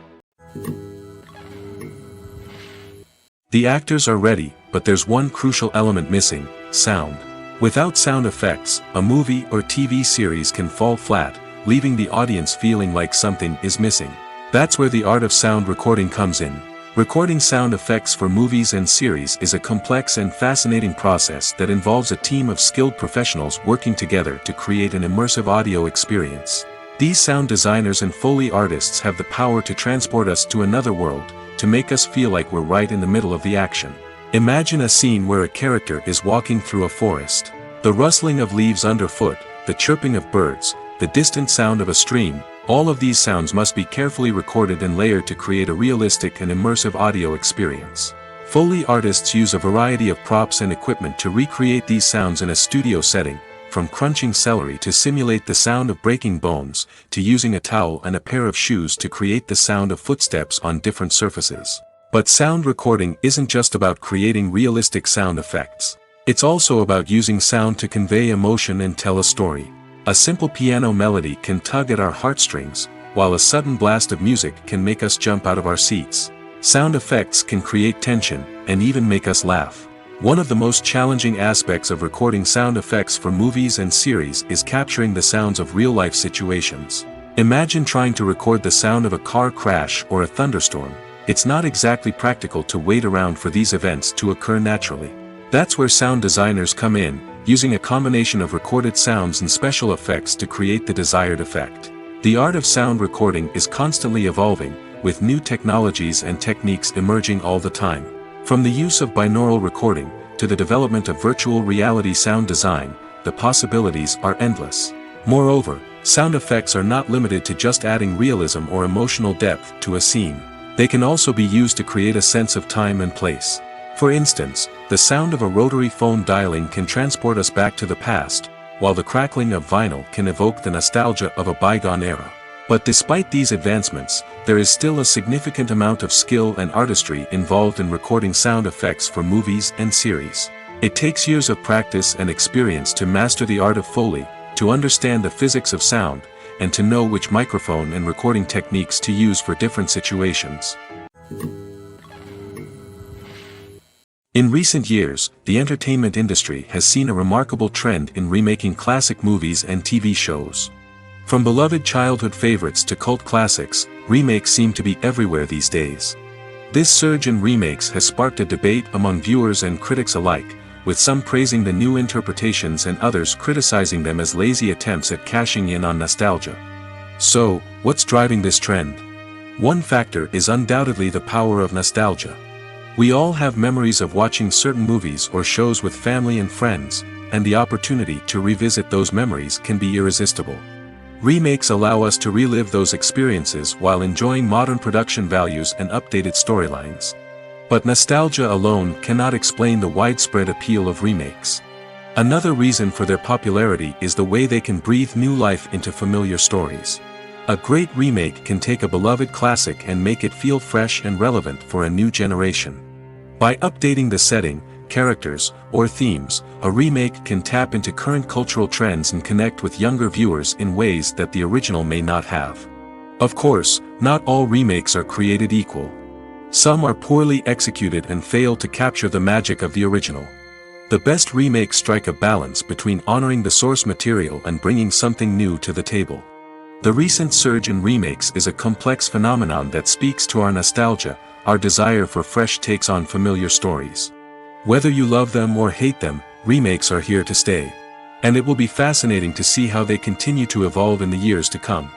The actors are ready, but there's one crucial element missing: sound. Without sound effects, a movie or TV series can fall flat, leaving the audience feeling like something is missing. That's where the art of sound recording comes in. Recording sound effects for movies and series is a complex and fascinating process that involves a team of skilled professionals working together to create an immersive audio experience. These sound designers and Foley artists have the power to transport us to another world, to make us feel like we're right in the middle of the action. Imagine a scene where a character is walking through a forest. The rustling of leaves underfoot, the chirping of birds, the distant sound of a stream, all of these sounds must be carefully recorded and layered to create a realistic and immersive audio experience. Foley artists use a variety of props and equipment to recreate these sounds in a studio setting, from crunching celery to simulate the sound of breaking bones, to using a towel and a pair of shoes to create the sound of footsteps on different surfaces. But sound recording isn't just about creating realistic sound effects. It's also about using sound to convey emotion and tell a story. A simple piano melody can tug at our heartstrings, while a sudden blast of music can make us jump out of our seats. Sound effects can create tension, and even make us laugh. One of the most challenging aspects of recording sound effects for movies and series is capturing the sounds of real-life situations. Imagine trying to record the sound of a car crash or a thunderstorm. It's not exactly practical to wait around for these events to occur naturally. That's where sound designers come in, using a combination of recorded sounds and special effects to create the desired effect. The art of sound recording is constantly evolving, with new technologies and techniques emerging all the time. From the use of binaural recording, to the development of virtual reality sound design, the possibilities are endless. Moreover, sound effects are not limited to just adding realism or emotional depth to a scene. They can also be used to create a sense of time and place. For instance, the sound of a rotary phone dialing can transport us back to the past, while the crackling of vinyl can evoke the nostalgia of a bygone era. But despite these advancements, there is still a significant amount of skill and artistry involved in recording sound effects for movies and series. It takes years of practice and experience to master the art of Foley, to understand the physics of sound, and to know which microphone and recording techniques to use for different situations. In recent years, the entertainment industry has seen a remarkable trend in remaking classic movies and TV shows. From beloved childhood favorites to cult classics, remakes seem to be everywhere these days. This surge in remakes has sparked a debate among viewers and critics alike, with some praising the new interpretations and others criticizing them as lazy attempts at cashing in on nostalgia. So, what's driving this trend? One factor is undoubtedly the power of nostalgia. We all have memories of watching certain movies or shows with family and friends, and the opportunity to revisit those memories can be irresistible. Remakes allow us to relive those experiences while enjoying modern production values and updated storylines. But nostalgia alone cannot explain the widespread appeal of remakes. Another reason for their popularity is the way they can breathe new life into familiar stories. A great remake can take a beloved classic and make it feel fresh and relevant for a new generation. By updating the setting, characters, or themes, a remake can tap into current cultural trends and connect with younger viewers in ways that the original may not have. Of course, not all remakes are created equal. Some are poorly executed and fail to capture the magic of the original. The best remakes strike a balance between honoring the source material and bringing something new to the table. The recent surge in remakes is a complex phenomenon that speaks to our nostalgia, our desire for fresh takes on familiar stories. Whether you love them or hate them, remakes are here to stay. And it will be fascinating to see how they continue to evolve in the years to come.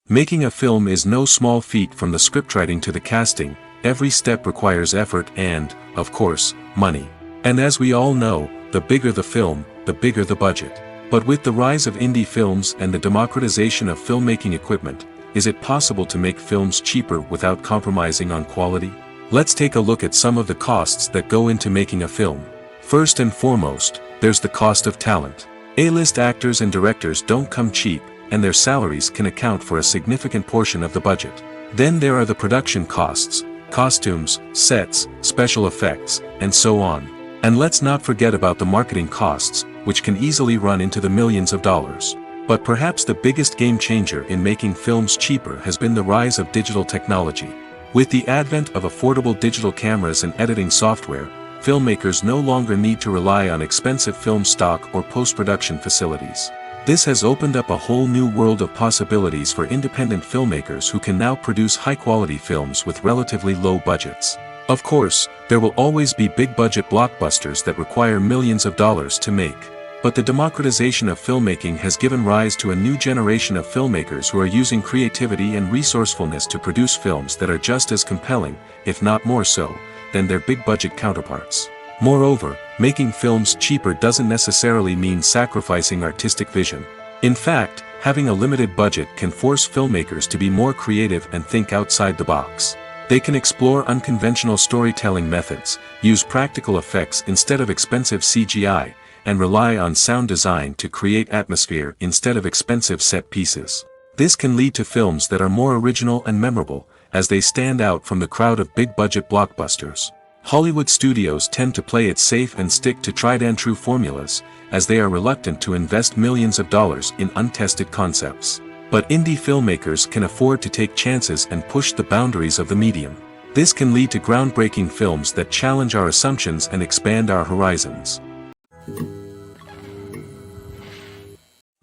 Making a film is no small feat. From the scriptwriting to the casting, every step requires effort and, of course, money. And as we all know, the bigger the film, the bigger the budget. But with the rise of indie films and the democratization of filmmaking equipment, is it possible to make films cheaper without compromising on quality? Let's take a look at some of the costs that go into making a film. First and foremost, there's the cost of talent. A-list actors and directors don't come cheap, and their salaries can account for a significant portion of the budget. Then there are the production costs, costumes, sets, special effects, and so on. And let's not forget about the marketing costs, which can easily run into the millions of dollars. But perhaps the biggest game changer in making films cheaper has been the rise of digital technology. With the advent of affordable digital cameras and editing software, filmmakers no longer need to rely on expensive film stock or post-production facilities. This has opened up a whole new world of possibilities for independent filmmakers who can now produce high-quality films with relatively low budgets. Of course, there will always be big-budget blockbusters that require millions of dollars to make. But the democratization of filmmaking has given rise to a new generation of filmmakers who are using creativity and resourcefulness to produce films that are just as compelling, if not more so, than their big-budget counterparts. Moreover, making films cheaper doesn't necessarily mean sacrificing artistic vision. In fact, having a limited budget can force filmmakers to be more creative and think outside the box. They can explore unconventional storytelling methods, use practical effects instead of expensive CGI, and rely on sound design to create atmosphere instead of expensive set pieces. This can lead to films that are more original and memorable, as they stand out from the crowd of big-budget blockbusters. Hollywood studios tend to play it safe and stick to tried-and-true formulas, as they are reluctant to invest millions of dollars in untested concepts. But indie filmmakers can afford to take chances and push the boundaries of the medium. This can lead to groundbreaking films that challenge our assumptions and expand our horizons.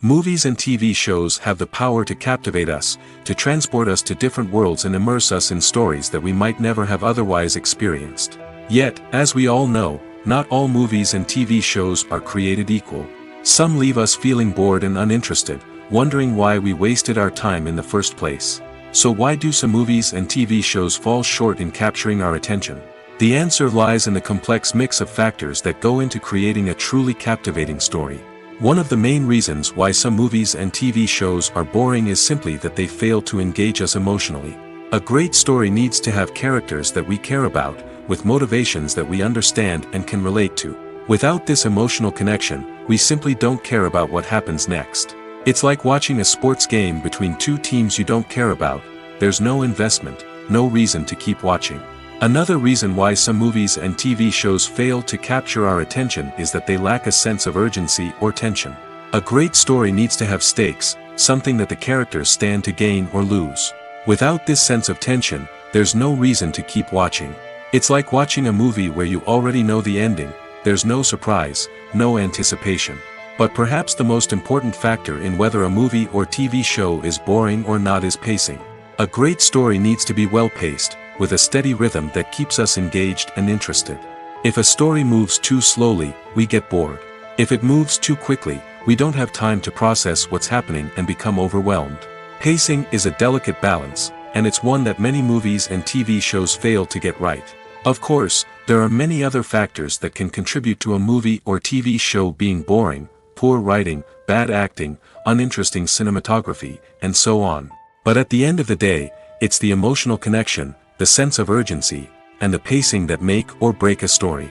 Movies and TV shows have the power to captivate us, to transport us to different worlds and immerse us in stories that we might never have otherwise experienced. Yet, as we all know, not all movies and TV shows are created equal. Some leave us feeling bored and uninterested, wondering why we wasted our time in the first place. So why do some movies and TV shows fall short in capturing our attention? The answer lies in the complex mix of factors that go into creating a truly captivating story. One of the main reasons why some movies and TV shows are boring is simply that they fail to engage us emotionally. A great story needs to have characters that we care about, with motivations that we understand and can relate to. Without this emotional connection, we simply don't care about what happens next. It's like watching a sports game between two teams you don't care about. There's no investment, no reason to keep watching. Another reason why some movies and TV shows fail to capture our attention is that they lack a sense of urgency or tension. A great story needs to have stakes, something that the characters stand to gain or lose. Without this sense of tension, there's no reason to keep watching. It's like watching a movie where you already know the ending. There's no surprise, no anticipation. But perhaps the most important factor in whether a movie or TV show is boring or not is pacing. A great story needs to be well-paced, with a steady rhythm that keeps us engaged and interested. If a story moves too slowly, we get bored. If it moves too quickly, we don't have time to process what's happening and become overwhelmed. Pacing is a delicate balance, and it's one that many movies and TV shows fail to get right. Of course, there are many other factors that can contribute to a movie or TV show being boring: poor writing, bad acting, uninteresting cinematography, and so on. But at the end of the day, it's the emotional connection, the sense of urgency, and the pacing that make or break a story.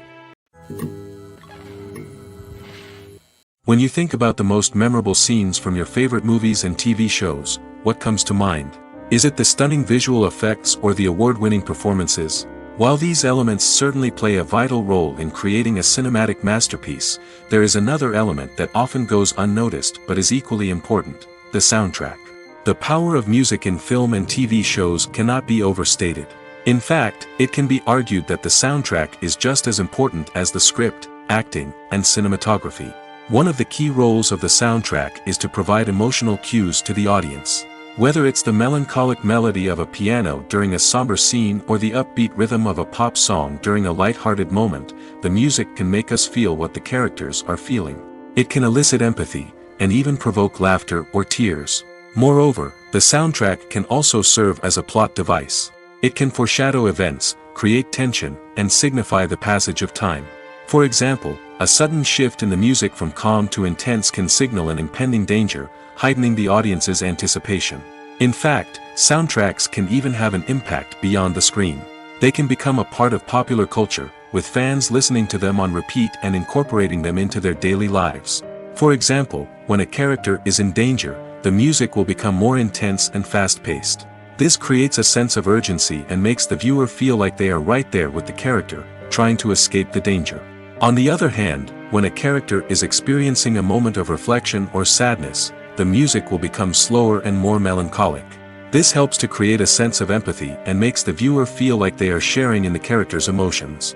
When you think about the most memorable scenes from your favorite movies and TV shows, what comes to mind? Is it the stunning visual effects or the award-winning performances? While these elements certainly play a vital role in creating a cinematic masterpiece, there is another element that often goes unnoticed but is equally important: the soundtrack. The power of music in film and TV shows cannot be overstated. In fact, it can be argued that the soundtrack is just as important as the script, acting, and cinematography. One of the key roles of the soundtrack is to provide emotional cues to the audience. Whether it's the melancholic melody of a piano during a somber scene or the upbeat rhythm of a pop song during a light-hearted moment, the music can make us feel what the characters are feeling. It can elicit empathy, and even provoke laughter or tears. Moreover, the soundtrack can also serve as a plot device. It can foreshadow events, create tension, and signify the passage of time. For example, a sudden shift in the music from calm to intense can signal an impending danger, heightening the audience's anticipation. In fact, soundtracks can even have an impact beyond the screen. They can become a part of popular culture, with fans listening to them on repeat and incorporating them into their daily lives. For example, when a character is in danger, the music will become more intense and fast-paced. This creates a sense of urgency and makes the viewer feel like they are right there with the character, trying to escape the danger. On the other hand, when a character is experiencing a moment of reflection or sadness, the music will become slower and more melancholic. This helps to create a sense of empathy and makes the viewer feel like they are sharing in the character's emotions.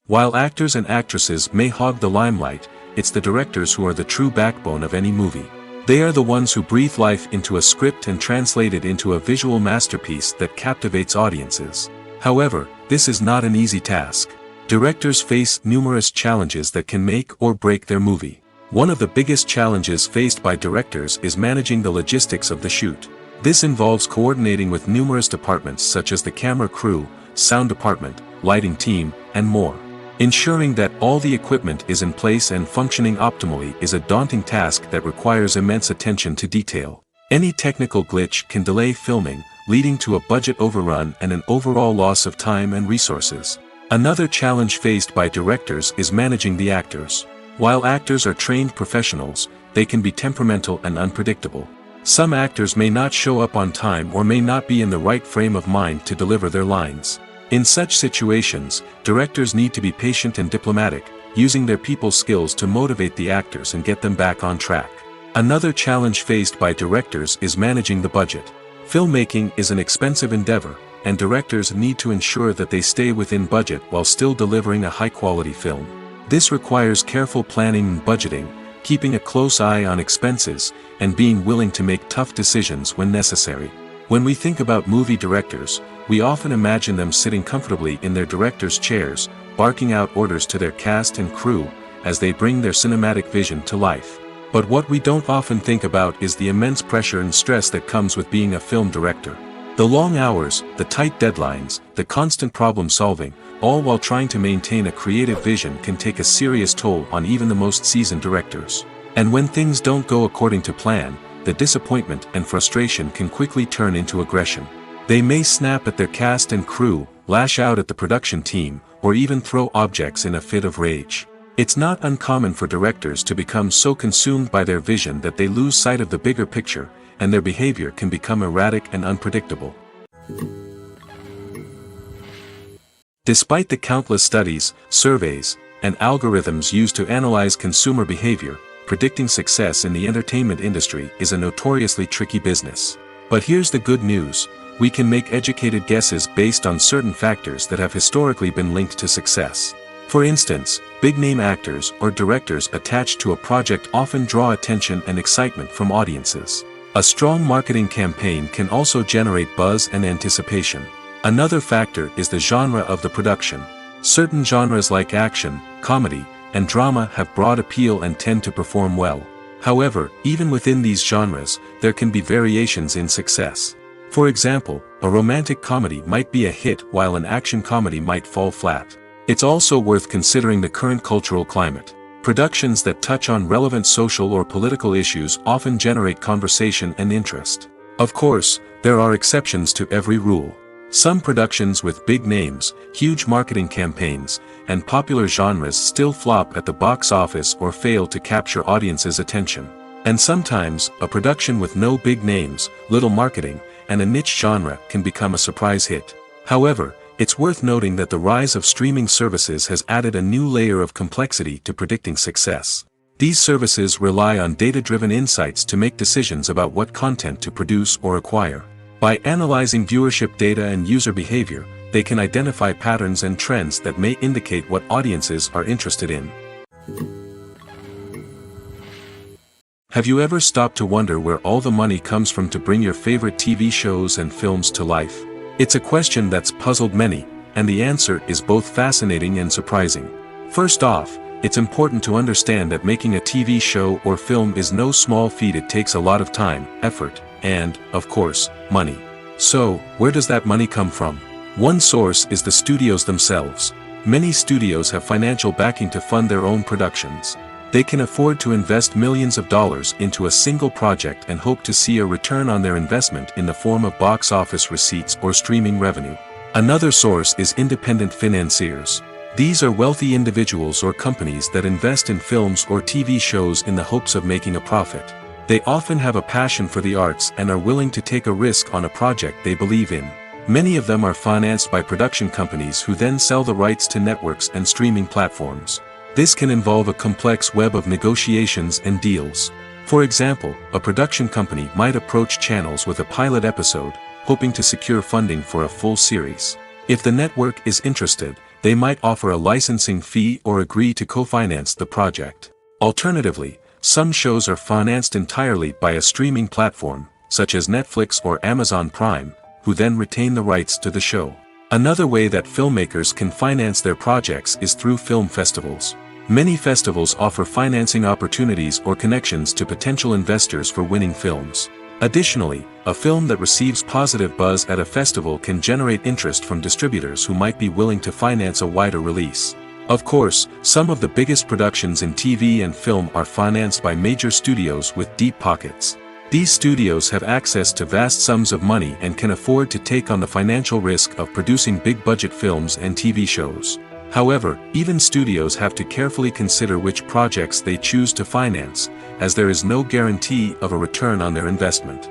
While actors and actresses may hog the limelight, it's the directors who are the true backbone of any movie. They are the ones who breathe life into a script and translate it into a visual masterpiece that captivates audiences. However, this is not an easy task. Directors face numerous challenges that can make or break their movie. One of the biggest challenges faced by directors is managing the logistics of the shoot. This involves coordinating with numerous departments such as the camera crew, sound department, lighting team, and more. Ensuring that all the equipment is in place and functioning optimally is a daunting task that requires immense attention to detail. Any technical glitch can delay filming, leading to a budget overrun and an overall loss of time and resources. Another challenge faced by directors is managing the actors. While actors are trained professionals, they can be temperamental and unpredictable. Some actors may not show up on time or may not be in the right frame of mind to deliver their lines. In such situations, directors need to be patient and diplomatic, using their people skills to motivate the actors and get them back on track. Another challenge faced by directors is managing the budget. Filmmaking is an expensive endeavor, and directors need to ensure that they stay within budget while still delivering a high-quality film. This requires careful planning and budgeting, keeping a close eye on expenses, and being willing to make tough decisions when necessary. When we think about movie directors, we often imagine them sitting comfortably in their director's chairs, barking out orders to their cast and crew, as they bring their cinematic vision to life. But what we don't often think about is the immense pressure and stress that comes with being a film director. The long hours, the tight deadlines, the constant problem solving, all while trying to maintain a creative vision can take a serious toll on even the most seasoned directors. And when things don't go according to plan, the disappointment and frustration can quickly turn into aggression. They may snap at their cast and crew, lash out at the production team, or even throw objects in a fit of rage. It's not uncommon for directors to become so consumed by their vision that they lose sight of the bigger picture, and their behavior can become erratic and unpredictable. Despite the countless studies, surveys, and algorithms used to analyze consumer behavior, predicting success in the entertainment industry is a notoriously tricky business. But here's the good news: we can make educated guesses based on certain factors that have historically been linked to success. For instance, big-name actors or directors attached to a project often draw attention and excitement from audiences. A strong marketing campaign can also generate buzz and anticipation. Another factor is the genre of the production. Certain genres like action, comedy, and drama have broad appeal and tend to perform well. However, even within these genres, there can be variations in success. For example, a romantic comedy might be a hit while an action comedy might fall flat. It's also worth considering the current cultural climate. Productions that touch on relevant social or political issues often generate conversation and interest. Of course, there are exceptions to every rule. Some productions with big names, huge marketing campaigns, and popular genres still flop at the box office or fail to capture audiences' attention. And sometimes, a production with no big names, little marketing, and a niche genre can become a surprise hit. However, it's worth noting that the rise of streaming services has added a new layer of complexity to predicting success. These services rely on data-driven insights to make decisions about what content to produce or acquire. By analyzing viewership data and user behavior, they can identify patterns and trends that may indicate what audiences are interested in. Have you ever stopped to wonder where all the money comes from to bring your favorite TV shows and films to life? It's a question that's puzzled many, and the answer is both fascinating and surprising. First off, it's important to understand that making a TV show or film is no small feat. It takes a lot of time, effort, and, of course, money. So, where does that money come from? One source is the studios themselves. Many studios have financial backing to fund their own productions. They can afford to invest millions of dollars into a single project and hope to see a return on their investment in the form of box office receipts or streaming revenue. Another source is independent financiers. These are wealthy individuals or companies that invest in films or TV shows in the hopes of making a profit. They often have a passion for the arts and are willing to take a risk on a project they believe in. Many of them are financed by production companies who then sell the rights to networks and streaming platforms. This can involve a complex web of negotiations and deals. For example, a production company might approach channels with a pilot episode, hoping to secure funding for a full series. If the network is interested, they might offer a licensing fee or agree to co-finance the project. Alternatively, some shows are financed entirely by a streaming platform, such as Netflix or Amazon Prime, who then retain the rights to the show. Another way that filmmakers can finance their projects is through film festivals. Many festivals offer financing opportunities or connections to potential investors for winning films. Additionally, a film that receives positive buzz at a festival can generate interest from distributors who might be willing to finance a wider release. Of course, some of the biggest productions in TV and film are financed by major studios with deep pockets. These studios have access to vast sums of money and can afford to take on the financial risk of producing big-budget films and TV shows. However, even studios have to carefully consider which projects they choose to finance, as there is no guarantee of a return on their investment.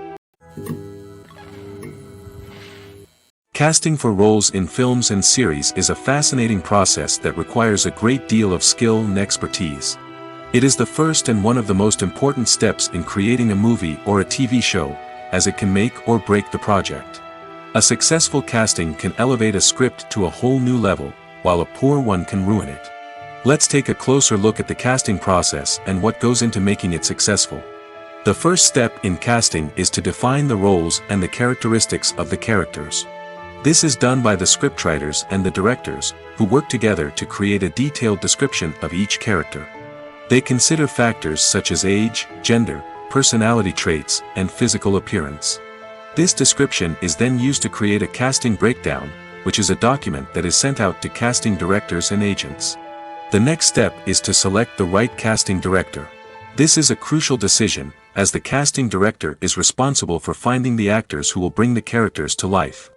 Casting for roles in films and series is a fascinating process that requires a great deal of skill and expertise. It is the first and one of the most important steps in creating a movie or a TV show, as it can make or break the project. A successful casting can elevate a script to a whole new level, while a poor one can ruin it. Let's take a closer look at the casting process and what goes into making it successful. The first step in casting is to define the roles and the characteristics of the characters. This is done by the scriptwriters and the directors, who work together to create a detailed description of each character. They consider factors such as age, gender, personality traits, and physical appearance. This description is then used to create a casting breakdown, which is a document that is sent out to casting directors and agents. The next step is to select the right casting director. This is a crucial decision, as the casting director is responsible for finding the actors who will bring the characters to life.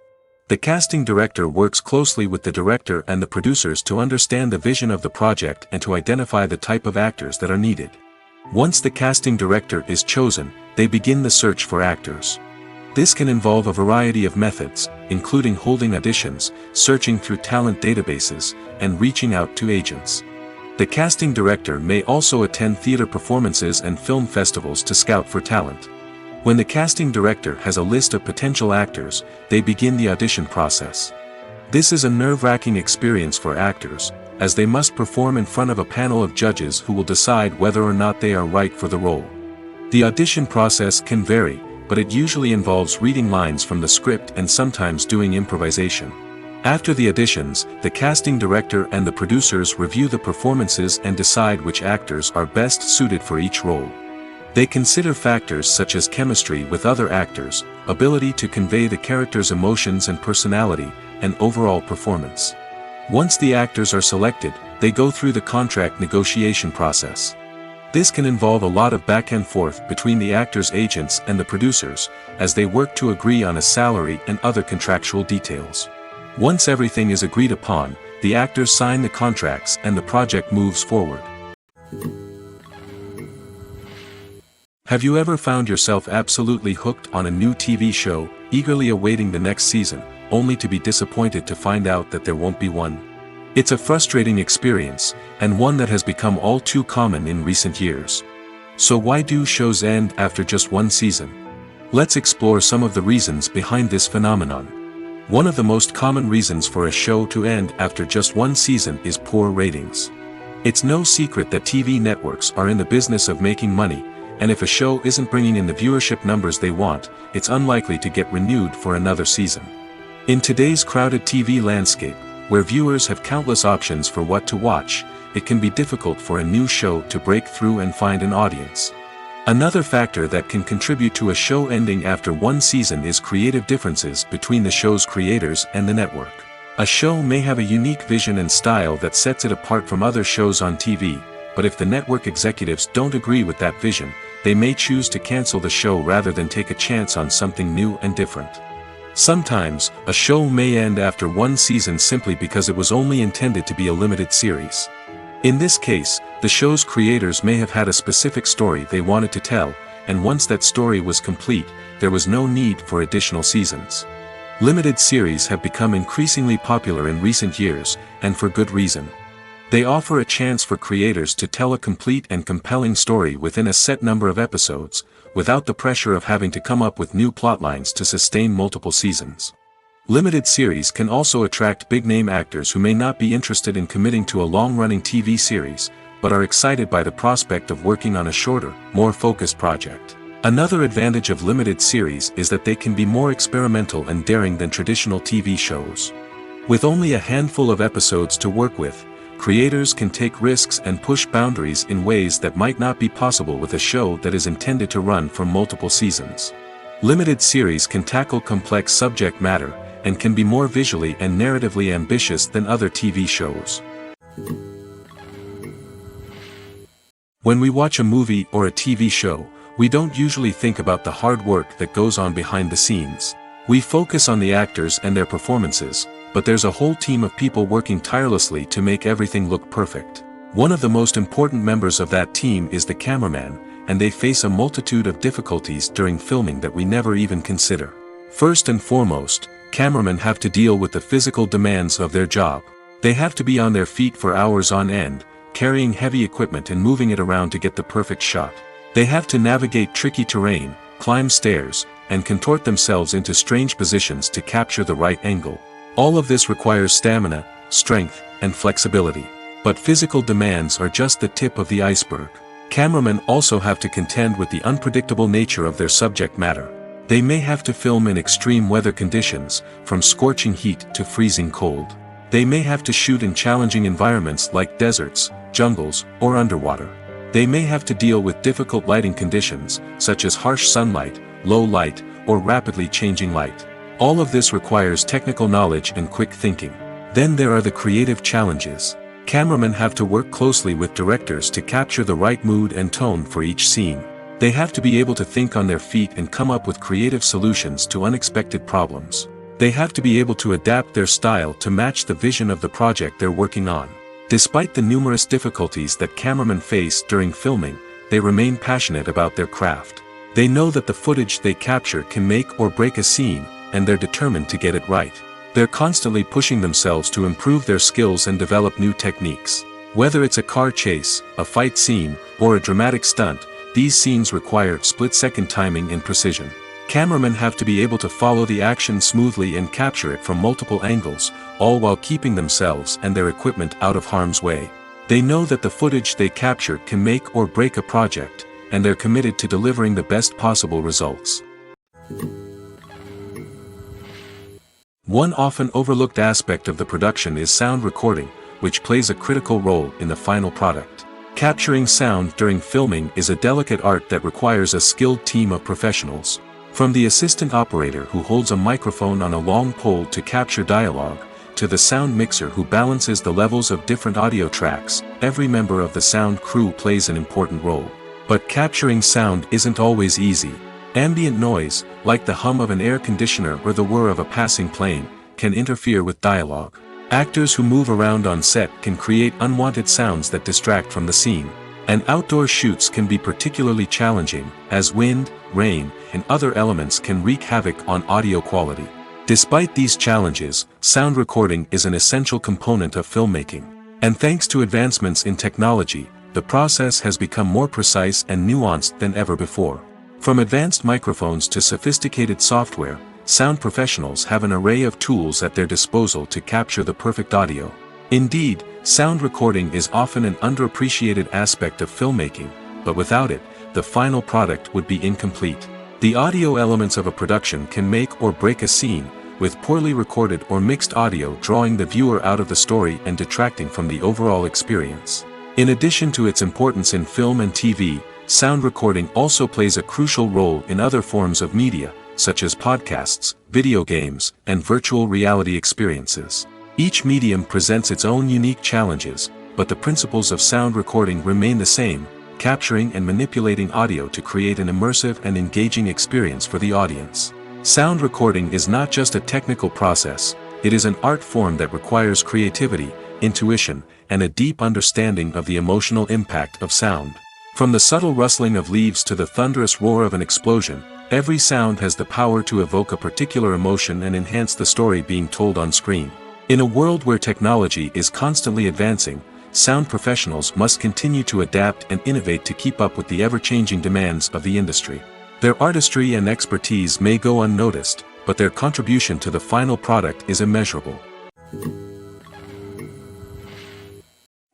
The casting director works closely with the director and the producers to understand the vision of the project and to identify the type of actors that are needed. Once the casting director is chosen, they begin the search for actors. This can involve a variety of methods, including holding auditions, searching through talent databases, and reaching out to agents. The casting director may also attend theater performances and film festivals to scout for talent. When the casting director has a list of potential actors, they begin the audition process. This is a nerve-wracking experience for actors, as they must perform in front of a panel of judges who will decide whether or not they are right for the role. The audition process can vary, but it usually involves reading lines from the script and sometimes doing improvisation. After the auditions, the casting director and the producers review the performances and decide which actors are best suited for each role. They consider factors such as chemistry with other actors, ability to convey the character's emotions and personality, and overall performance. Once the actors are selected, they go through the contract negotiation process. This can involve a lot of back and forth between the actors' agents and the producers, as they work to agree on a salary and other contractual details. Once everything is agreed upon, the actors sign the contracts and the project moves forward. Have you ever found yourself absolutely hooked on a new TV show, eagerly awaiting the next season, only to be disappointed to find out that there won't be one? It's a frustrating experience, and one that has become all too common in recent years. So why do shows end after just one season? Let's explore some of the reasons behind this phenomenon. One of the most common reasons for a show to end after just one season is poor ratings. It's no secret that TV networks are in the business of making money, and if a show isn't bringing in the viewership numbers they want, it's unlikely to get renewed for another season. In today's crowded TV landscape, where viewers have countless options for what to watch, it can be difficult for a new show to break through and find an audience. Another factor that can contribute to a show ending after one season is creative differences between the show's creators and the network. A show may have a unique vision and style that sets it apart from other shows on TV, but if the network executives don't agree with that vision, they may choose to cancel the show rather than take a chance on something new and different. Sometimes, a show may end after one season simply because it was only intended to be a limited series. In this case, the show's creators may have had a specific story they wanted to tell, and once that story was complete, there was no need for additional seasons. Limited series have become increasingly popular in recent years, and for good reason. They offer a chance for creators to tell a complete and compelling story within a set number of episodes, without the pressure of having to come up with new plotlines to sustain multiple seasons. Limited series can also attract big-name actors who may not be interested in committing to a long-running TV series, but are excited by the prospect of working on a shorter, more focused project. Another advantage of limited series is that they can be more experimental and daring than traditional TV shows. With only a handful of episodes to work with, creators can take risks and push boundaries in ways that might not be possible with a show that is intended to run for multiple seasons. Limited series can tackle complex subject matter, and can be more visually and narratively ambitious than other TV shows. When we watch a movie or a TV show, we don't usually think about the hard work that goes on behind the scenes. We focus on the actors and their performances, but there's a whole team of people working tirelessly to make everything look perfect. One of the most important members of that team is the cameraman, and they face a multitude of difficulties during filming that we never even consider. First and foremost, cameramen have to deal with the physical demands of their job. They have to be on their feet for hours on end, carrying heavy equipment and moving it around to get the perfect shot. They have to navigate tricky terrain, climb stairs, and contort themselves into strange positions to capture the right angle. All of this requires stamina, strength, and flexibility. But physical demands are just the tip of the iceberg. Cameramen also have to contend with the unpredictable nature of their subject matter. They may have to film in extreme weather conditions, from scorching heat to freezing cold. They may have to shoot in challenging environments like deserts, jungles, or underwater. They may have to deal with difficult lighting conditions, such as harsh sunlight, low light, or rapidly changing light. All of this requires technical knowledge and quick thinking. Then there are the creative challenges. Cameramen have to work closely with directors to capture the right mood and tone for each scene. They have to be able to think on their feet and come up with creative solutions to unexpected problems. They have to be able to adapt their style to match the vision of the project they're working on. Despite the numerous difficulties that cameramen face during filming, they remain passionate about their craft. They know that the footage they capture can make or break a scene, and they're determined to get it right. They're constantly pushing themselves to improve their skills and develop new techniques. Whether it's a car chase, a fight scene, or a dramatic stunt, these scenes require split-second timing and precision. Cameramen have to be able to follow the action smoothly and capture it from multiple angles, all while keeping themselves and their equipment out of harm's way. They know that the footage they capture can make or break a project, and they're committed to delivering the best possible results. One often overlooked aspect of the production is sound recording, which plays a critical role in the final product. Capturing sound during filming is a delicate art that requires a skilled team of professionals. From the assistant operator who holds a microphone on a long pole to capture dialogue, to the sound mixer who balances the levels of different audio tracks, every member of the sound crew plays an important role. But capturing sound isn't always easy. Ambient noise, like the hum of an air conditioner or the whir of a passing plane, can interfere with dialogue. Actors who move around on set can create unwanted sounds that distract from the scene. And outdoor shoots can be particularly challenging, as wind, rain, and other elements can wreak havoc on audio quality. Despite these challenges, sound recording is an essential component of filmmaking. And thanks to advancements in technology, the process has become more precise and nuanced than ever before. From advanced microphones to sophisticated software, sound professionals have an array of tools at their disposal to capture the perfect audio. Indeed, sound recording is often an underappreciated aspect of filmmaking, but without it, the final product would be incomplete. The audio elements of a production can make or break a scene, with poorly recorded or mixed audio drawing the viewer out of the story and detracting from the overall experience. In addition to its importance in film and TV, sound recording also plays a crucial role in other forms of media, such as podcasts, video games, and virtual reality experiences. Each medium presents its own unique challenges, but the principles of sound recording remain the same, capturing and manipulating audio to create an immersive and engaging experience for the audience. Sound recording is not just a technical process, it is an art form that requires creativity, intuition, and a deep understanding of the emotional impact of sound. From the subtle rustling of leaves to the thunderous roar of an explosion, every sound has the power to evoke a particular emotion and enhance the story being told on screen. In a world where technology is constantly advancing, sound professionals must continue to adapt and innovate to keep up with the ever-changing demands of the industry. Their artistry and expertise may go unnoticed, but their contribution to the final product is immeasurable.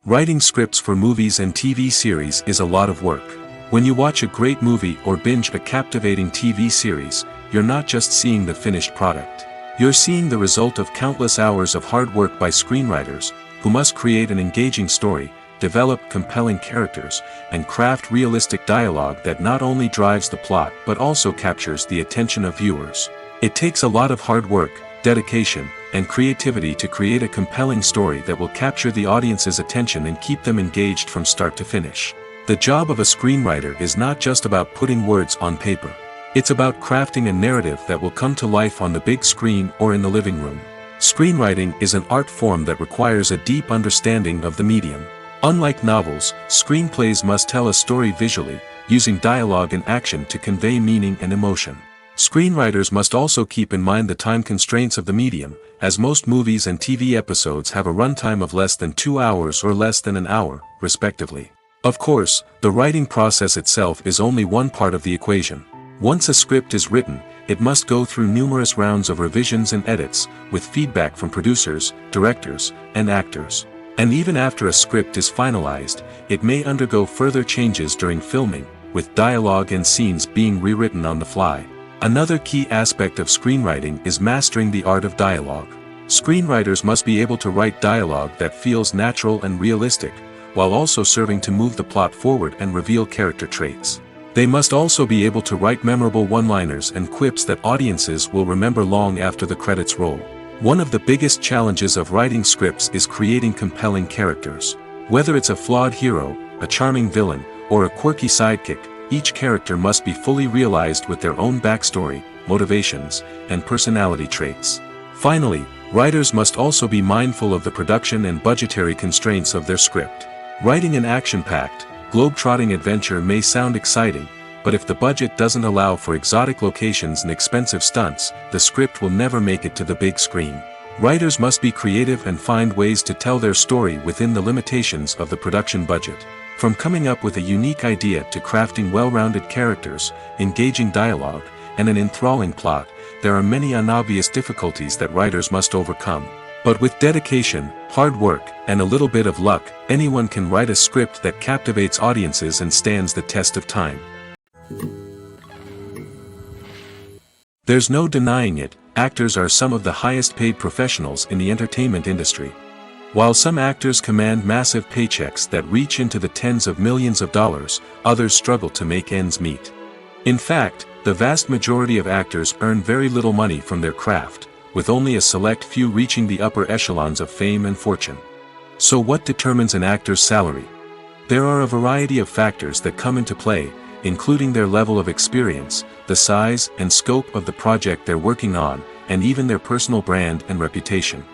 Writing scripts for movies and TV series is a lot of work. When you watch a great movie or binge a captivating TV series, you're not just seeing the finished product. You're seeing the result of countless hours of hard work by screenwriters, who must create an engaging story, develop compelling characters, and craft realistic dialogue that not only drives the plot but also captures the attention of viewers. It takes a lot of hard work, dedication, and creativity to create a compelling story that will capture the audience's attention and keep them engaged from start to finish. The job of a screenwriter is not just about putting words on paper. It's about crafting a narrative that will come to life on the big screen or in the living room. Screenwriting is an art form that requires a deep understanding of the medium. Unlike novels, screenplays must tell a story visually, using dialogue and action to convey meaning and emotion. Screenwriters must also keep in mind the time constraints of the medium, as most movies and TV episodes have a runtime of less than 2 hours or less than an hour, respectively. Of course, the writing process itself is only one part of the equation. Once a script is written, it must go through numerous rounds of revisions and edits, with feedback from producers, directors, and actors. And even after a script is finalized, it may undergo further changes during filming, with dialogue and scenes being rewritten on the fly. Another key aspect of screenwriting is mastering the art of dialogue. Screenwriters must be able to write dialogue that feels natural and realistic, while also serving to move the plot forward and reveal character traits. They must also be able to write memorable one-liners and quips that audiences will remember long after the credits roll. One of the biggest challenges of writing scripts is creating compelling characters. Whether it's a flawed hero, a charming villain, or a quirky sidekick, each character must be fully realized with their own backstory, motivations, and personality traits. Finally, writers must also be mindful of the production and budgetary constraints of their script. Writing an action-packed, globe-trotting adventure may sound exciting, but if the budget doesn't allow for exotic locations and expensive stunts, the script will never make it to the big screen. Writers must be creative and find ways to tell their story within the limitations of the production budget. From coming up with a unique idea to crafting well-rounded characters, engaging dialogue, and an enthralling plot, there are many unobvious difficulties that writers must overcome. But with dedication, hard work, and a little bit of luck, anyone can write a script that captivates audiences and stands the test of time. There's no denying it, actors are some of the highest paid professionals in the entertainment industry. While some actors command massive paychecks that reach into the tens of millions of dollars, others struggle to make ends meet. In fact, the vast majority of actors earn very little money from their craft, with only a select few reaching the upper echelons of fame and fortune. So what determines an actor's salary? There are a variety of factors that come into play, including their level of experience, the size and scope of the project they're working on, and even their personal brand and reputation.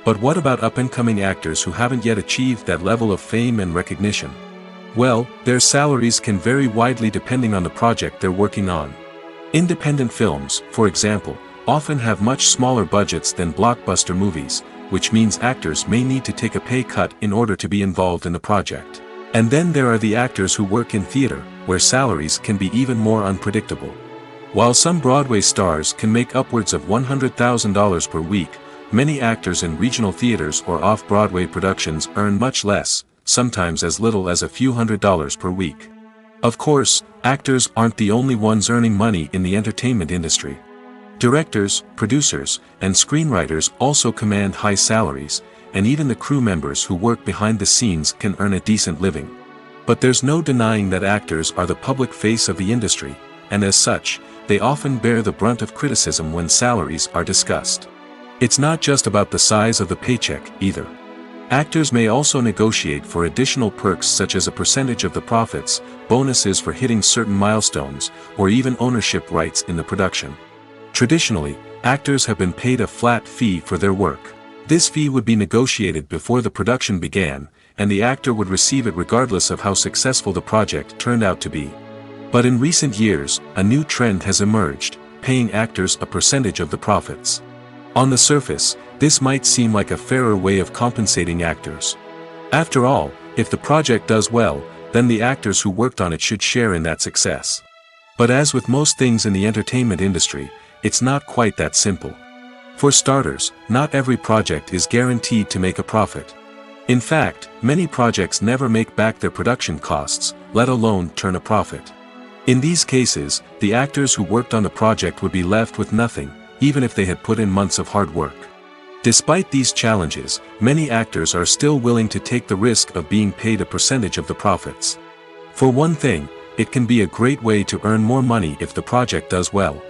But what about up-and-coming actors who haven't yet achieved that level of fame and recognition? Well, their salaries can vary widely depending on the project they're working on. Independent films, for example, often have much smaller budgets than blockbuster movies, which means actors may need to take a pay cut in order to be involved in the project. And then there are the actors who work in theater, where salaries can be even more unpredictable. While some Broadway stars can make upwards of $100,000 per week, many actors in regional theaters or off-Broadway productions earn much less, sometimes as little as a few $100s per week. Of course, actors aren't the only ones earning money in the entertainment industry. Directors, producers, and screenwriters also command high salaries, and even the crew members who work behind the scenes can earn a decent living. But there's no denying that actors are the public face of the industry, and as such, they often bear the brunt of criticism when salaries are discussed. It's not just about the size of the paycheck, either. Actors may also negotiate for additional perks such as a percentage of the profits, bonuses for hitting certain milestones, or even ownership rights in the production. Traditionally, actors have been paid a flat fee for their work. This fee would be negotiated before the production began, and the actor would receive it regardless of how successful the project turned out to be. But in recent years, a new trend has emerged, paying actors a percentage of the profits. On the surface, this might seem like a fairer way of compensating actors. After all, if the project does well, then the actors who worked on it should share in that success. But as with most things in the entertainment industry, it's not quite that simple. For starters, not every project is guaranteed to make a profit. In fact, many projects never make back their production costs, let alone turn a profit. In these cases, the actors who worked on the project would be left with nothing, even if they had put in months of hard work. Despite these challenges, many actors are still willing to take the risk of being paid a percentage of the profits. For one thing, it can be a great way to earn more money if the project does well.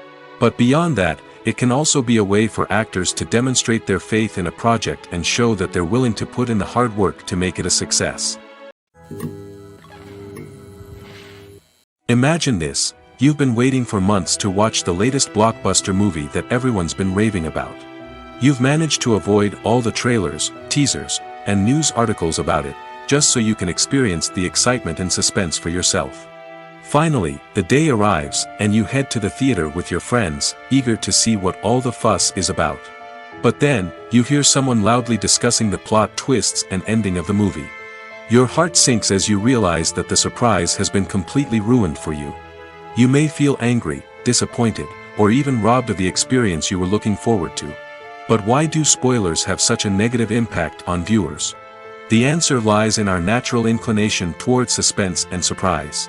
But beyond that, it can also be a way for actors to demonstrate their faith in a project and show that they're willing to put in the hard work to make it a success. Imagine this: you've been waiting for months to watch the latest blockbuster movie that everyone's been raving about. You've managed to avoid all the trailers, teasers, and news articles about it, just so you can experience the excitement and suspense for yourself. Finally, the day arrives, and you head to the theater with your friends, eager to see what all the fuss is about. But then, you hear someone loudly discussing the plot twists and ending of the movie. Your heart sinks as you realize that the surprise has been completely ruined for you. You may feel angry, disappointed, or even robbed of the experience you were looking forward to. But why do spoilers have such a negative impact on viewers? The answer lies in our natural inclination towards suspense and surprise.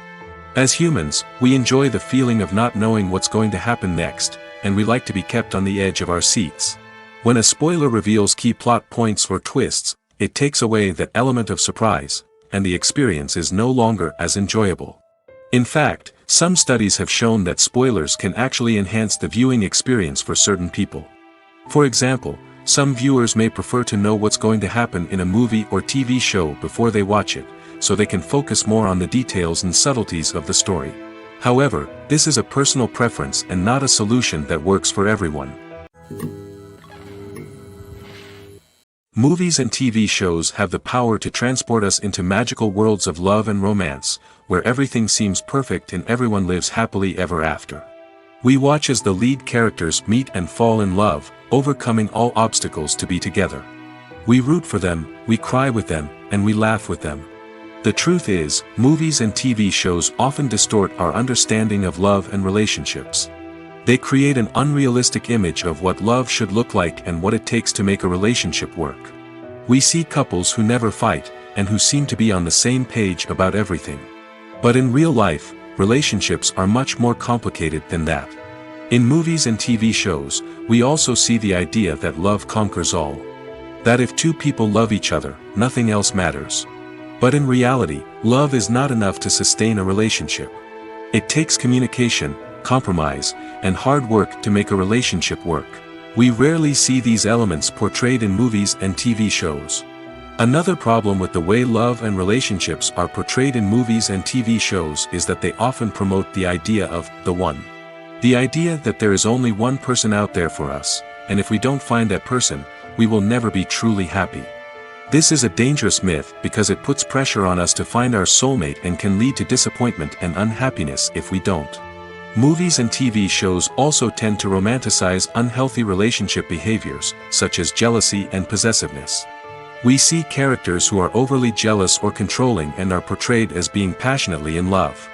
As humans, we enjoy the feeling of not knowing what's going to happen next, and we like to be kept on the edge of our seats. When a spoiler reveals key plot points or twists, it takes away that element of surprise, and the experience is no longer as enjoyable. In fact, some studies have shown that spoilers can actually enhance the viewing experience for certain people. For example, some viewers may prefer to know what's going to happen in a movie or TV show before they watch it, so they can focus more on the details and subtleties of the story. However, this is a personal preference and not a solution that works for everyone. Movies and TV shows have the power to transport us into magical worlds of love and romance, where everything seems perfect and everyone lives happily ever after. We watch as the lead characters meet and fall in love, overcoming all obstacles to be together. We root for them, we cry with them, and we laugh with them. The truth is, movies and TV shows often distort our understanding of love and relationships. They create an unrealistic image of what love should look like and what it takes to make a relationship work. We see couples who never fight, and who seem to be on the same page about everything. But in real life, relationships are much more complicated than that. In movies and TV shows, we also see the idea that love conquers all. That if two people love each other, nothing else matters. But in reality, love is not enough to sustain a relationship. It takes communication, compromise, and hard work to make a relationship work. We rarely see these elements portrayed in movies and TV shows. Another problem with the way love and relationships are portrayed in movies and TV shows is that they often promote the idea of the one. The idea that there is only one person out there for us, and if we don't find that person, we will never be truly happy. This is a dangerous myth because it puts pressure on us to find our soulmate and can lead to disappointment and unhappiness if we don't. Movies and TV shows also tend to romanticize unhealthy relationship behaviors, such as jealousy and possessiveness. We see characters who are overly jealous or controlling and are portrayed as being passionately in love.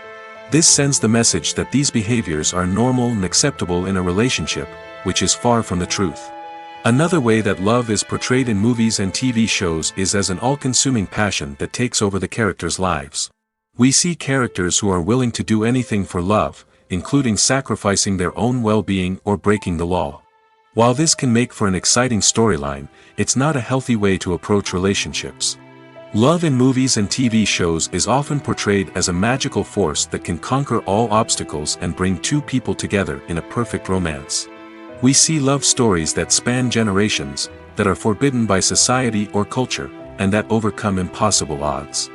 This sends the message that these behaviors are normal and acceptable in a relationship, which is far from the truth. Another way that love is portrayed in movies and TV shows is as an all-consuming passion that takes over the characters' lives. We see characters who are willing to do anything for love, including sacrificing their own well-being or breaking the law. While this can make for an exciting storyline, it's not a healthy way to approach relationships. Love in movies and TV shows is often portrayed as a magical force that can conquer all obstacles and bring two people together in a perfect romance. We see love stories that span generations, that are forbidden by society or culture, and that overcome impossible odds.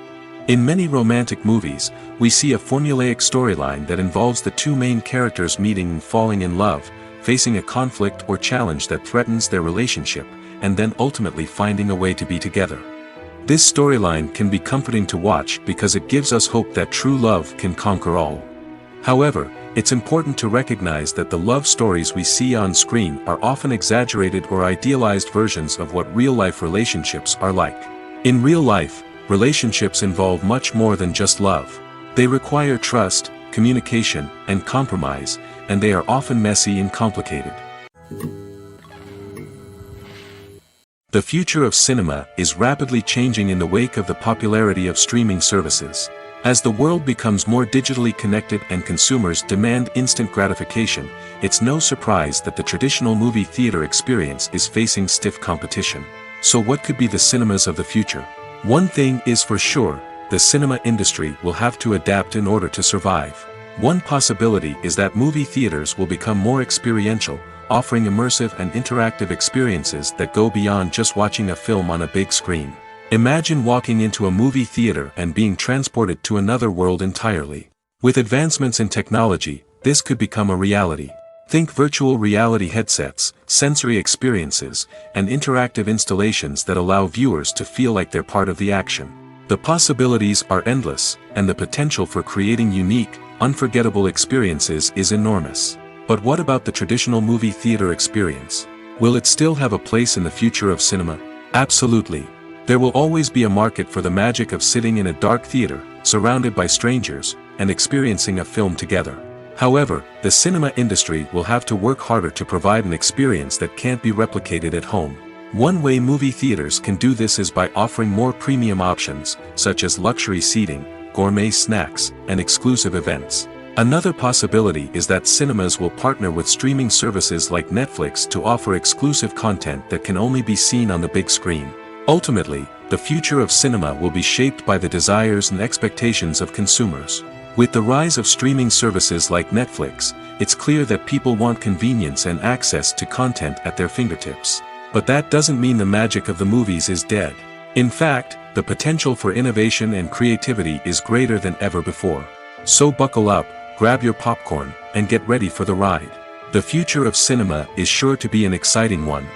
In many romantic movies, we see a formulaic storyline that involves the two main characters meeting and falling in love, facing a conflict or challenge that threatens their relationship, and then ultimately finding a way to be together. This storyline can be comforting to watch because it gives us hope that true love can conquer all. However, it's important to recognize that the love stories we see on screen are often exaggerated or idealized versions of what real-life relationships are like. In real life, relationships involve much more than just love. They require trust, communication, and compromise, and they are often messy and complicated. The future of cinema is rapidly changing in the wake of the popularity of streaming services. As the world becomes more digitally connected and consumers demand instant gratification, it's no surprise that the traditional movie theater experience is facing stiff competition. So what could be the cinemas of the future? One thing is for sure, the cinema industry will have to adapt in order to survive. One possibility is that movie theaters will become more experiential, offering immersive and interactive experiences that go beyond just watching a film on a big screen. Imagine walking into a movie theater and being transported to another world entirely. With advancements in technology, this could become a reality. Think virtual reality headsets, sensory experiences, and interactive installations that allow viewers to feel like they're part of the action. The possibilities are endless, and the potential for creating unique, unforgettable experiences is enormous. But what about the traditional movie theater experience? Will it still have a place in the future of cinema? Absolutely. There will always be a market for the magic of sitting in a dark theater, surrounded by strangers, and experiencing a film together. However, the cinema industry will have to work harder to provide an experience that can't be replicated at home. One way movie theaters can do this is by offering more premium options, such as luxury seating, gourmet snacks, and exclusive events. Another possibility is that cinemas will partner with streaming services like Netflix to offer exclusive content that can only be seen on the big screen. Ultimately, the future of cinema will be shaped by the desires and expectations of consumers. With the rise of streaming services like Netflix, it's clear that people want convenience and access to content at their fingertips. But that doesn't mean the magic of the movies is dead. In fact, the potential for innovation and creativity is greater than ever before. So buckle up, grab your popcorn, and get ready for the ride. The future of cinema is sure to be an exciting one.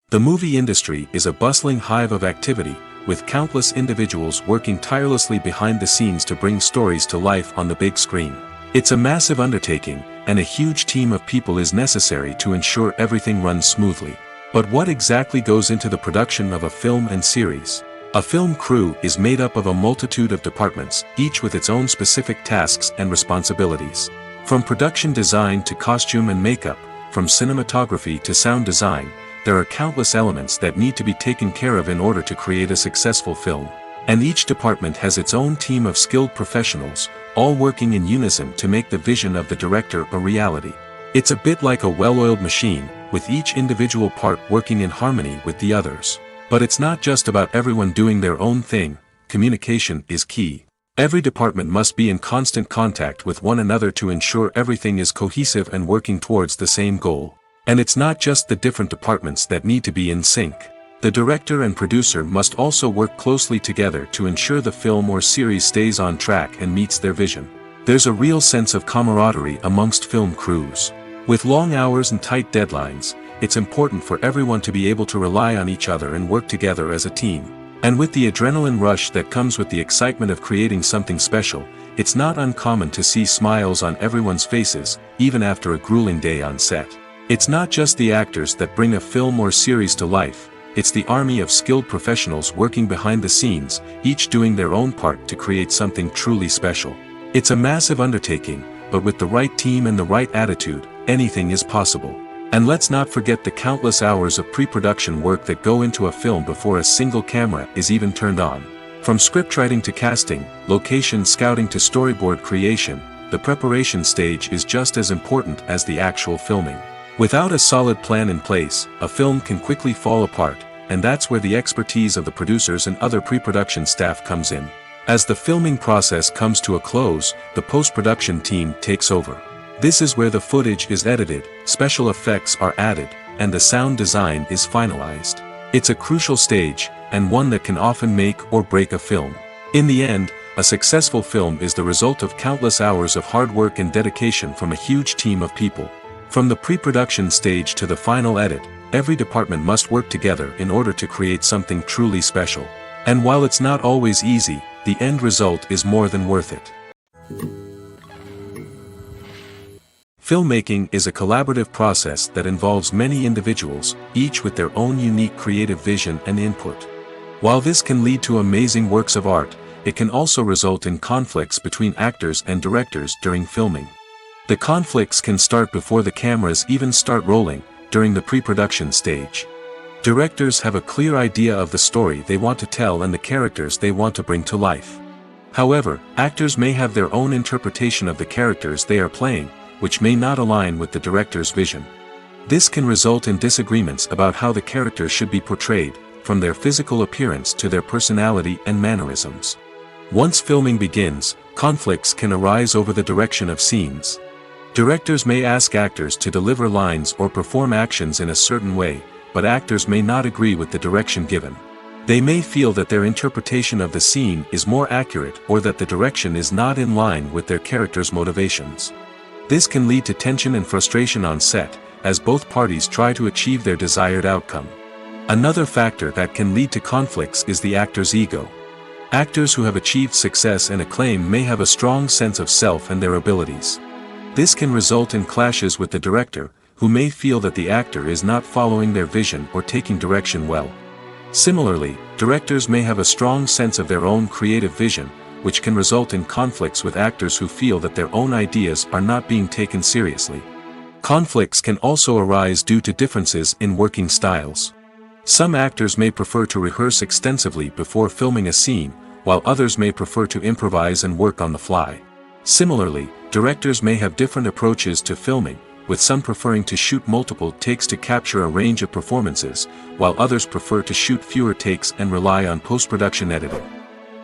The movie industry is a bustling hive of activity, with countless individuals working tirelessly behind the scenes to bring stories to life on the big screen. It's a massive undertaking, and a huge team of people is necessary to ensure everything runs smoothly. But what exactly goes into the production of a film and series? A film crew is made up of a multitude of departments, each with its own specific tasks and responsibilities. From production design to costume and makeup, from cinematography to sound design, there are countless elements that need to be taken care of in order to create a successful film. And each department has its own team of skilled professionals, all working in unison to make the vision of the director a reality. It's a bit like a well-oiled machine, with each individual part working in harmony with the others. But it's not just about everyone doing their own thing, communication is key. Every department must be in constant contact with one another to ensure everything is cohesive and working towards the same goal. And it's not just the different departments that need to be in sync. The director and producer must also work closely together to ensure the film or series stays on track and meets their vision. There's a real sense of camaraderie amongst film crews. With long hours and tight deadlines, it's important for everyone to be able to rely on each other and work together as a team. And with the adrenaline rush that comes with the excitement of creating something special, it's not uncommon to see smiles on everyone's faces, even after a grueling day on set. It's not just the actors that bring a film or series to life, it's the army of skilled professionals working behind the scenes, each doing their own part to create something truly special. It's a massive undertaking, but with the right team and the right attitude, anything is possible. And let's not forget the countless hours of pre-production work that go into a film before a single camera is even turned on. From scriptwriting to casting, location scouting to storyboard creation, the preparation stage is just as important as the actual filming. Without a solid plan in place, a film can quickly fall apart, and that's where the expertise of the producers and other pre-production staff comes in. As the filming process comes to a close, the post-production team takes over. This is where the footage is edited, special effects are added, and the sound design is finalized. It's a crucial stage, and one that can often make or break a film. In the end, a successful film is the result of countless hours of hard work and dedication from a huge team of people. From the pre-production stage to the final edit, every department must work together in order to create something truly special. And while it's not always easy, the end result is more than worth it. Filmmaking is a collaborative process that involves many individuals, each with their own unique creative vision and input. While this can lead to amazing works of art, it can also result in conflicts between actors and directors during filming. The conflicts can start before the cameras even start rolling, during the pre-production stage. Directors have a clear idea of the story they want to tell and the characters they want to bring to life. However, actors may have their own interpretation of the characters they are playing, which may not align with the director's vision. This can result in disagreements about how the characters should be portrayed, from their physical appearance to their personality and mannerisms. Once filming begins, conflicts can arise over the direction of scenes. Directors may ask actors to deliver lines or perform actions in a certain way, but actors may not agree with the direction given. They may feel that their interpretation of the scene is more accurate or that the direction is not in line with their character's motivations. This can lead to tension and frustration on set, as both parties try to achieve their desired outcome. Another factor that can lead to conflicts is the actor's ego. Actors who have achieved success and acclaim may have a strong sense of self and their abilities. This can result in clashes with the director, who may feel that the actor is not following their vision or taking direction well. Similarly, directors may have a strong sense of their own creative vision, which can result in conflicts with actors who feel that their own ideas are not being taken seriously. Conflicts can also arise due to differences in working styles. Some actors may prefer to rehearse extensively before filming a scene, while others may prefer to improvise and work on the fly. Similarly, directors may have different approaches to filming, with some preferring to shoot multiple takes to capture a range of performances, while others prefer to shoot fewer takes and rely on post-production editing.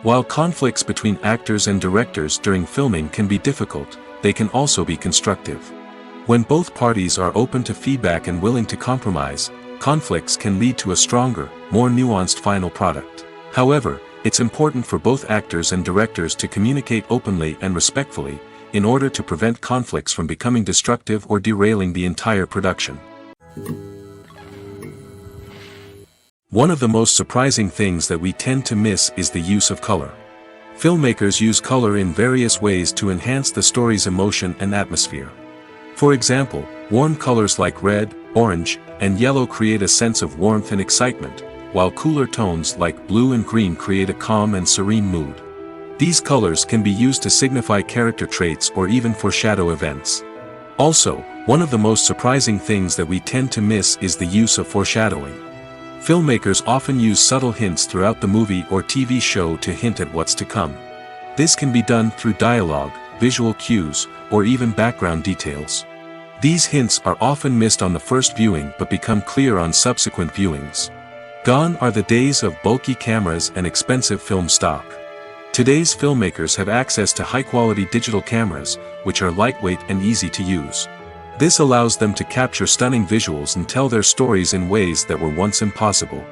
While conflicts between actors and directors during filming can be difficult, they can also be constructive. When both parties are open to feedback and willing to compromise, conflicts can lead to a stronger, more nuanced final product. However, it's important for both actors and directors to communicate openly and respectfully, in order to prevent conflicts from becoming destructive or derailing the entire production. One of the most surprising things that we tend to miss is the use of color. Filmmakers use color in various ways to enhance the story's emotion and atmosphere. For example, warm colors like red, orange, and yellow create a sense of warmth and excitement, while cooler tones like blue and green create a calm and serene mood. These colors can be used to signify character traits or even foreshadow events. Also, one of the most surprising things that we tend to miss is the use of foreshadowing. Filmmakers often use subtle hints throughout the movie or TV show to hint at what's to come. This can be done through dialogue, visual cues, or even background details. These hints are often missed on the first viewing but become clear on subsequent viewings. Gone are the days of bulky cameras and expensive film stock. Today's filmmakers have access to high-quality digital cameras, which are lightweight and easy to use. This allows them to capture stunning visuals and tell their stories in ways that were once impossible.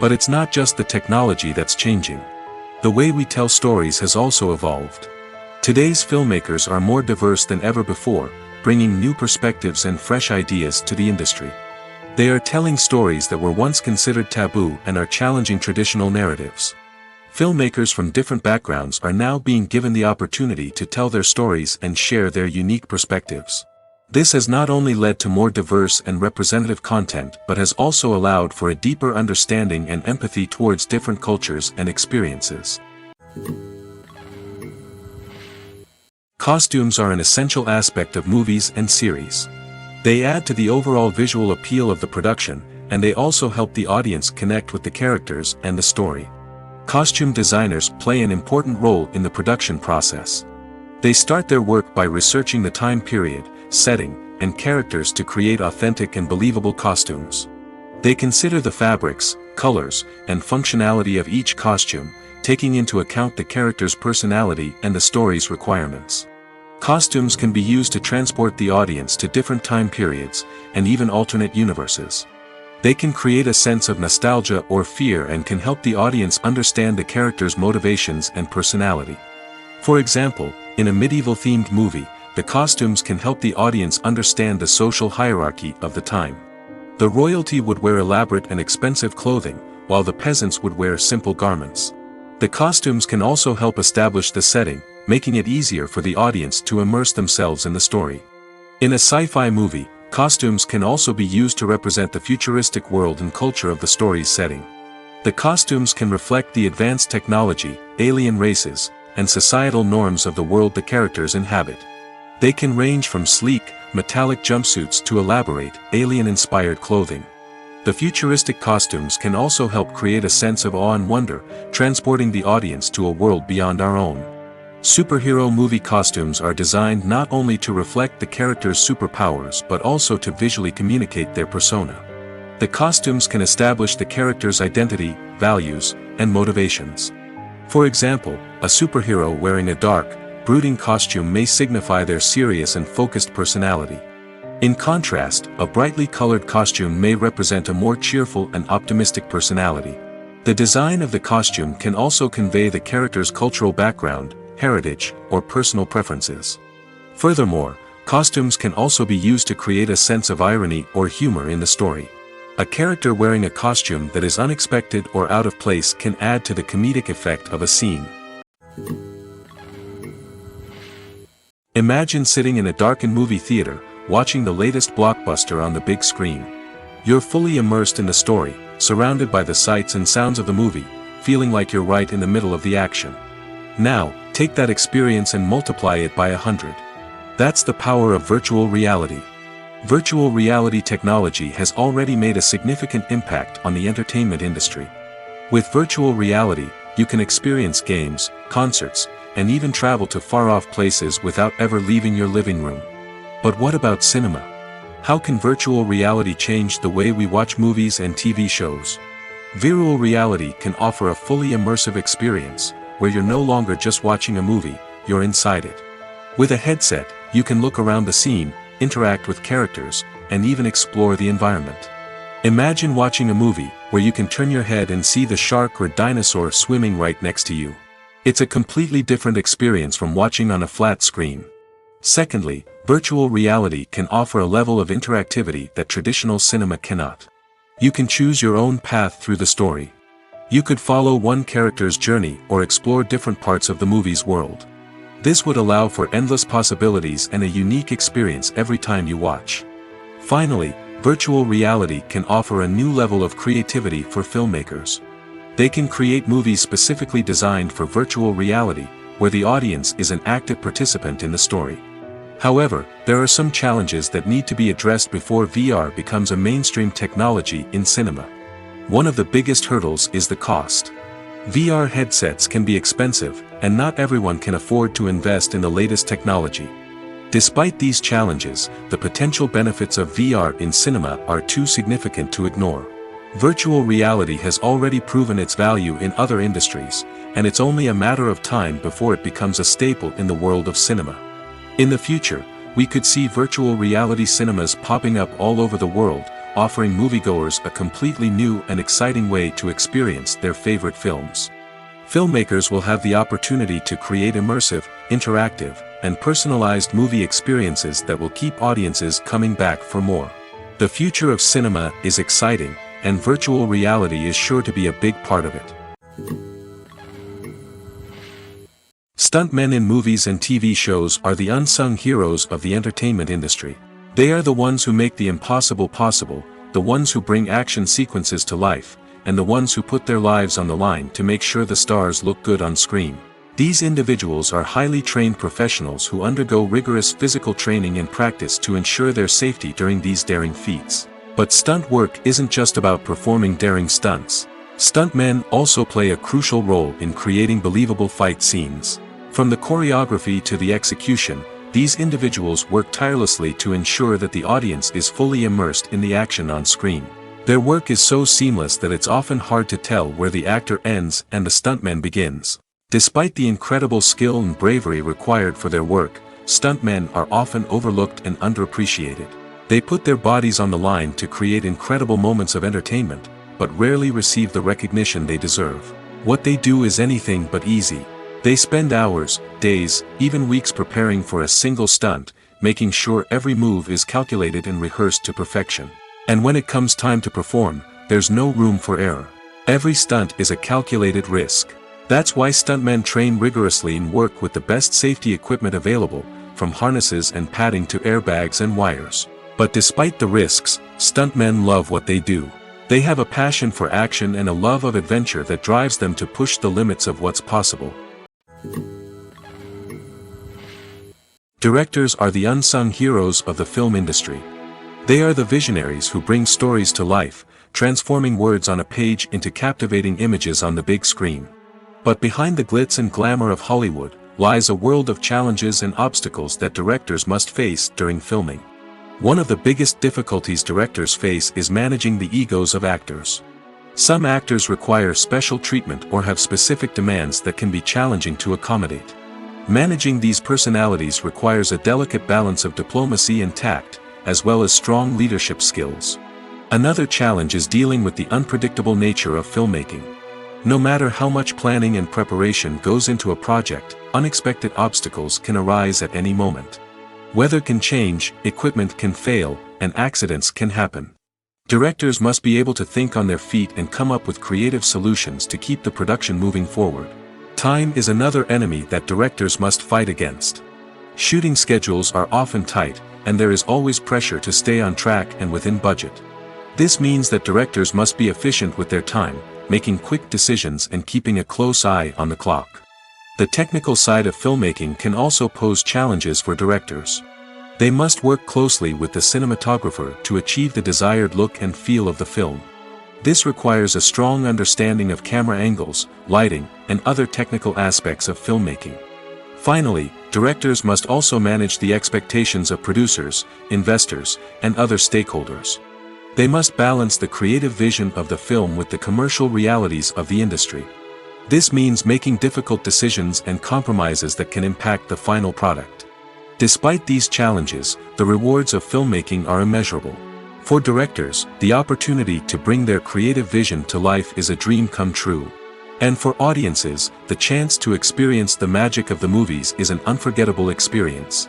But it's not just the technology that's changing. The way we tell stories has also evolved. Today's filmmakers are more diverse than ever before, bringing new perspectives and fresh ideas to the industry. They are telling stories that were once considered taboo and are challenging traditional narratives. Filmmakers from different backgrounds are now being given the opportunity to tell their stories and share their unique perspectives. This has not only led to more diverse and representative content but has also allowed for a deeper understanding and empathy towards different cultures and experiences. Costumes are an essential aspect of movies and series. They add to the overall visual appeal of the production, and they also help the audience connect with the characters and the story. Costume designers play an important role in the production process. They start their work by researching the time period, setting, and characters to create authentic and believable costumes. They consider the fabrics, colors, and functionality of each costume, taking into account the character's personality and the story's requirements. Costumes can be used to transport the audience to different time periods, and even alternate universes. They can create a sense of nostalgia or fear and can help the audience understand the character's motivations and personality. For example, in a medieval-themed movie, the costumes can help the audience understand the social hierarchy of the time. The royalty would wear elaborate and expensive clothing, while the peasants would wear simple garments. The costumes can also help establish the setting, making it easier for the audience to immerse themselves in the story. In a sci-fi movie, costumes can also be used to represent the futuristic world and culture of the story's setting. The costumes can reflect the advanced technology, alien races, and societal norms of the world the characters inhabit. They can range from sleek, metallic jumpsuits to elaborate, alien-inspired clothing. The futuristic costumes can also help create a sense of awe and wonder, transporting the audience to a world beyond our own. Superhero movie costumes are designed not only to reflect the character's superpowers but also to visually communicate their persona. The costumes can establish the character's identity, values, and motivations. For example, a superhero wearing a dark, brooding costume may signify their serious and focused personality. In contrast, a brightly colored costume may represent a more cheerful and optimistic personality. The design of the costume can also convey the character's cultural background, heritage, or personal preferences. Furthermore, costumes can also be used to create a sense of irony or humor in the story. A character wearing a costume that is unexpected or out of place can add to the comedic effect of a scene. Imagine sitting in a darkened movie theater, watching the latest blockbuster on the big screen. You're fully immersed in the story, surrounded by the sights and sounds of the movie, feeling like you're right in the middle of the action. Now, take that experience and multiply it by 100. That's the power of virtual reality. Virtual reality technology has already made a significant impact on the entertainment industry. With virtual reality, you can experience games, concerts, and even travel to far-off places without ever leaving your living room. But what about cinema? How can virtual reality change the way we watch movies and TV shows? Virtual reality can offer a fully immersive experience, where you're no longer just watching a movie, you're inside it. With a headset, you can look around the scene, interact with characters, and even explore the environment. Imagine watching a movie, where you can turn your head and see the shark or dinosaur swimming right next to you. It's a completely different experience from watching on a flat screen. Secondly, virtual reality can offer a level of interactivity that traditional cinema cannot. You can choose your own path through the story. You could follow one character's journey or explore different parts of the movie's world. This would allow for endless possibilities and a unique experience every time you watch. Finally, virtual reality can offer a new level of creativity for filmmakers. They can create movies specifically designed for virtual reality, where the audience is an active participant in the story. However, there are some challenges that need to be addressed before VR becomes a mainstream technology in cinema. One of the biggest hurdles is the cost. VR headsets can be expensive, and not everyone can afford to invest in the latest technology. Despite these challenges, the potential benefits of VR in cinema are too significant to ignore. Virtual reality has already proven its value in other industries, and it's only a matter of time before it becomes a staple in the world of cinema. In the future, we could see virtual reality cinemas popping up all over the world, offering moviegoers a completely new and exciting way to experience their favorite films. Filmmakers will have the opportunity to create immersive, interactive, and personalized movie experiences that will keep audiences coming back for more. The future of cinema is exciting, and virtual reality is sure to be a big part of it. Stuntmen in movies and TV shows are the unsung heroes of the entertainment industry. They are the ones who make the impossible possible, the ones who bring action sequences to life, and the ones who put their lives on the line to make sure the stars look good on screen. These individuals are highly trained professionals who undergo rigorous physical training and practice to ensure their safety during these daring feats. But stunt work isn't just about performing daring stunts. Stuntmen also play a crucial role in creating believable fight scenes. From the choreography to the execution, these individuals work tirelessly to ensure that the audience is fully immersed in the action on screen. Their work is so seamless that it's often hard to tell where the actor ends and the stuntman begins. Despite the incredible skill and bravery required for their work, stuntmen are often overlooked and underappreciated. They put their bodies on the line to create incredible moments of entertainment, but rarely receive the recognition they deserve. What they do is anything but easy. They spend hours, days, even weeks preparing for a single stunt, making sure every move is calculated and rehearsed to perfection. And when it comes time to perform, there's no room for error. Every stunt is a calculated risk. That's why stuntmen train rigorously and work with the best safety equipment available, from harnesses and padding to airbags and wires. But despite the risks, stuntmen love what they do. They have a passion for action and a love of adventure that drives them to push the limits of what's possible. Directors are the unsung heroes of the film industry. They are the visionaries who bring stories to life, transforming words on a page into captivating images on the big screen. But behind the glitz and glamour of Hollywood, lies a world of challenges and obstacles that directors must face during filming. One of the biggest difficulties directors face is managing the egos of actors. Some actors require special treatment or have specific demands that can be challenging to accommodate. Managing these personalities requires a delicate balance of diplomacy and tact, as well as strong leadership skills. Another challenge is dealing with the unpredictable nature of filmmaking. No matter how much planning and preparation goes into a project, unexpected obstacles can arise at any moment. Weather can change, equipment can fail, and accidents can happen. Directors must be able to think on their feet and come up with creative solutions to keep the production moving forward. Time is another enemy that directors must fight against. Shooting schedules are often tight, and there is always pressure to stay on track and within budget. This means that directors must be efficient with their time, making quick decisions and keeping a close eye on the clock. The technical side of filmmaking can also pose challenges for directors. They must work closely with the cinematographer to achieve the desired look and feel of the film. This requires a strong understanding of camera angles, lighting, and other technical aspects of filmmaking. Finally, directors must also manage the expectations of producers, investors, and other stakeholders. They must balance the creative vision of the film with the commercial realities of the industry. This means making difficult decisions and compromises that can impact the final product. Despite these challenges, the rewards of filmmaking are immeasurable. For directors, the opportunity to bring their creative vision to life is a dream come true. And for audiences, the chance to experience the magic of the movies is an unforgettable experience.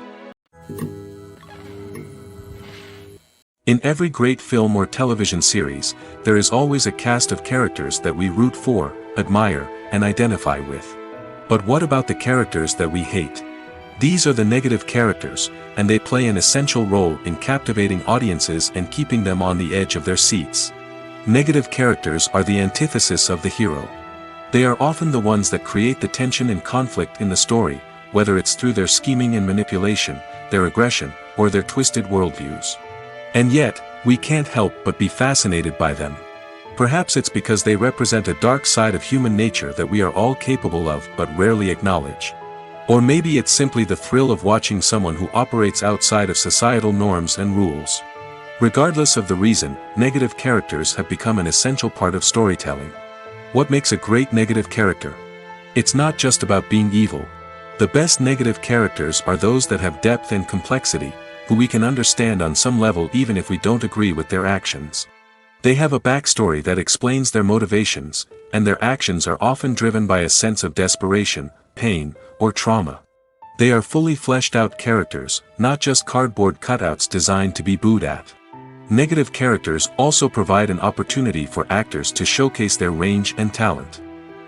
In every great film or television series, there is always a cast of characters that we root for, admire, and identify with. But what about the characters that we hate? These are the negative characters, and they play an essential role in captivating audiences and keeping them on the edge of their seats. Negative characters are the antithesis of the hero. They are often the ones that create the tension and conflict in the story, whether it's through their scheming and manipulation, their aggression, or their twisted worldviews. And yet, we can't help but be fascinated by them. Perhaps it's because they represent a dark side of human nature that we are all capable of but rarely acknowledge. Or maybe it's simply the thrill of watching someone who operates outside of societal norms and rules. Regardless of the reason, negative characters have become an essential part of storytelling. What makes a great negative character? It's not just about being evil. The best negative characters are those that have depth and complexity, who we can understand on some level even if we don't agree with their actions. They have a backstory that explains their motivations, and their actions are often driven by a sense of desperation, pain, or trauma. They are fully fleshed out characters, not just cardboard cutouts designed to be booed at. Negative characters also provide an opportunity for actors to showcase their range and talent.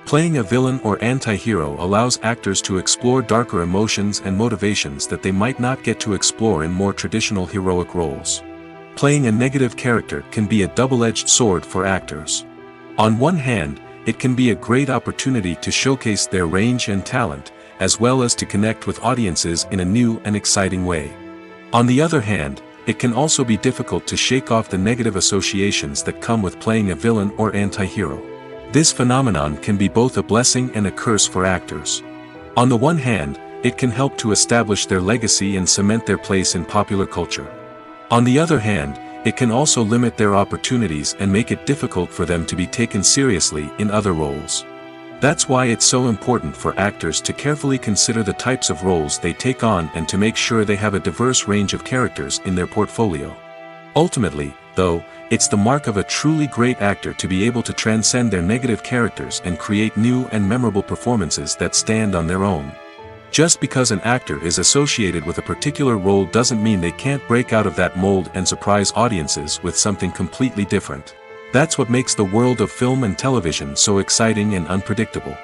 Playing a villain or anti-hero allows actors to explore darker emotions and motivations that they might not get to explore in more traditional heroic roles. Playing a negative character can be a double-edged sword for actors. On one hand, it can be a great opportunity to showcase their range and talent, as well as to connect with audiences in a new and exciting way. On the other hand, it can also be difficult to shake off the negative associations that come with playing a villain or anti-hero. This phenomenon can be both a blessing and a curse for actors. On the one hand, it can help to establish their legacy and cement their place in popular culture. On the other hand, it can also limit their opportunities and make it difficult for them to be taken seriously in other roles. That's why it's so important for actors to carefully consider the types of roles they take on and to make sure they have a diverse range of characters in their portfolio. Ultimately, though, it's the mark of a truly great actor to be able to transcend their negative characters and create new and memorable performances that stand on their own. Just because an actor is associated with a particular role doesn't mean they can't break out of that mold and surprise audiences with something completely different. That's what makes the world of film and television so exciting and unpredictable.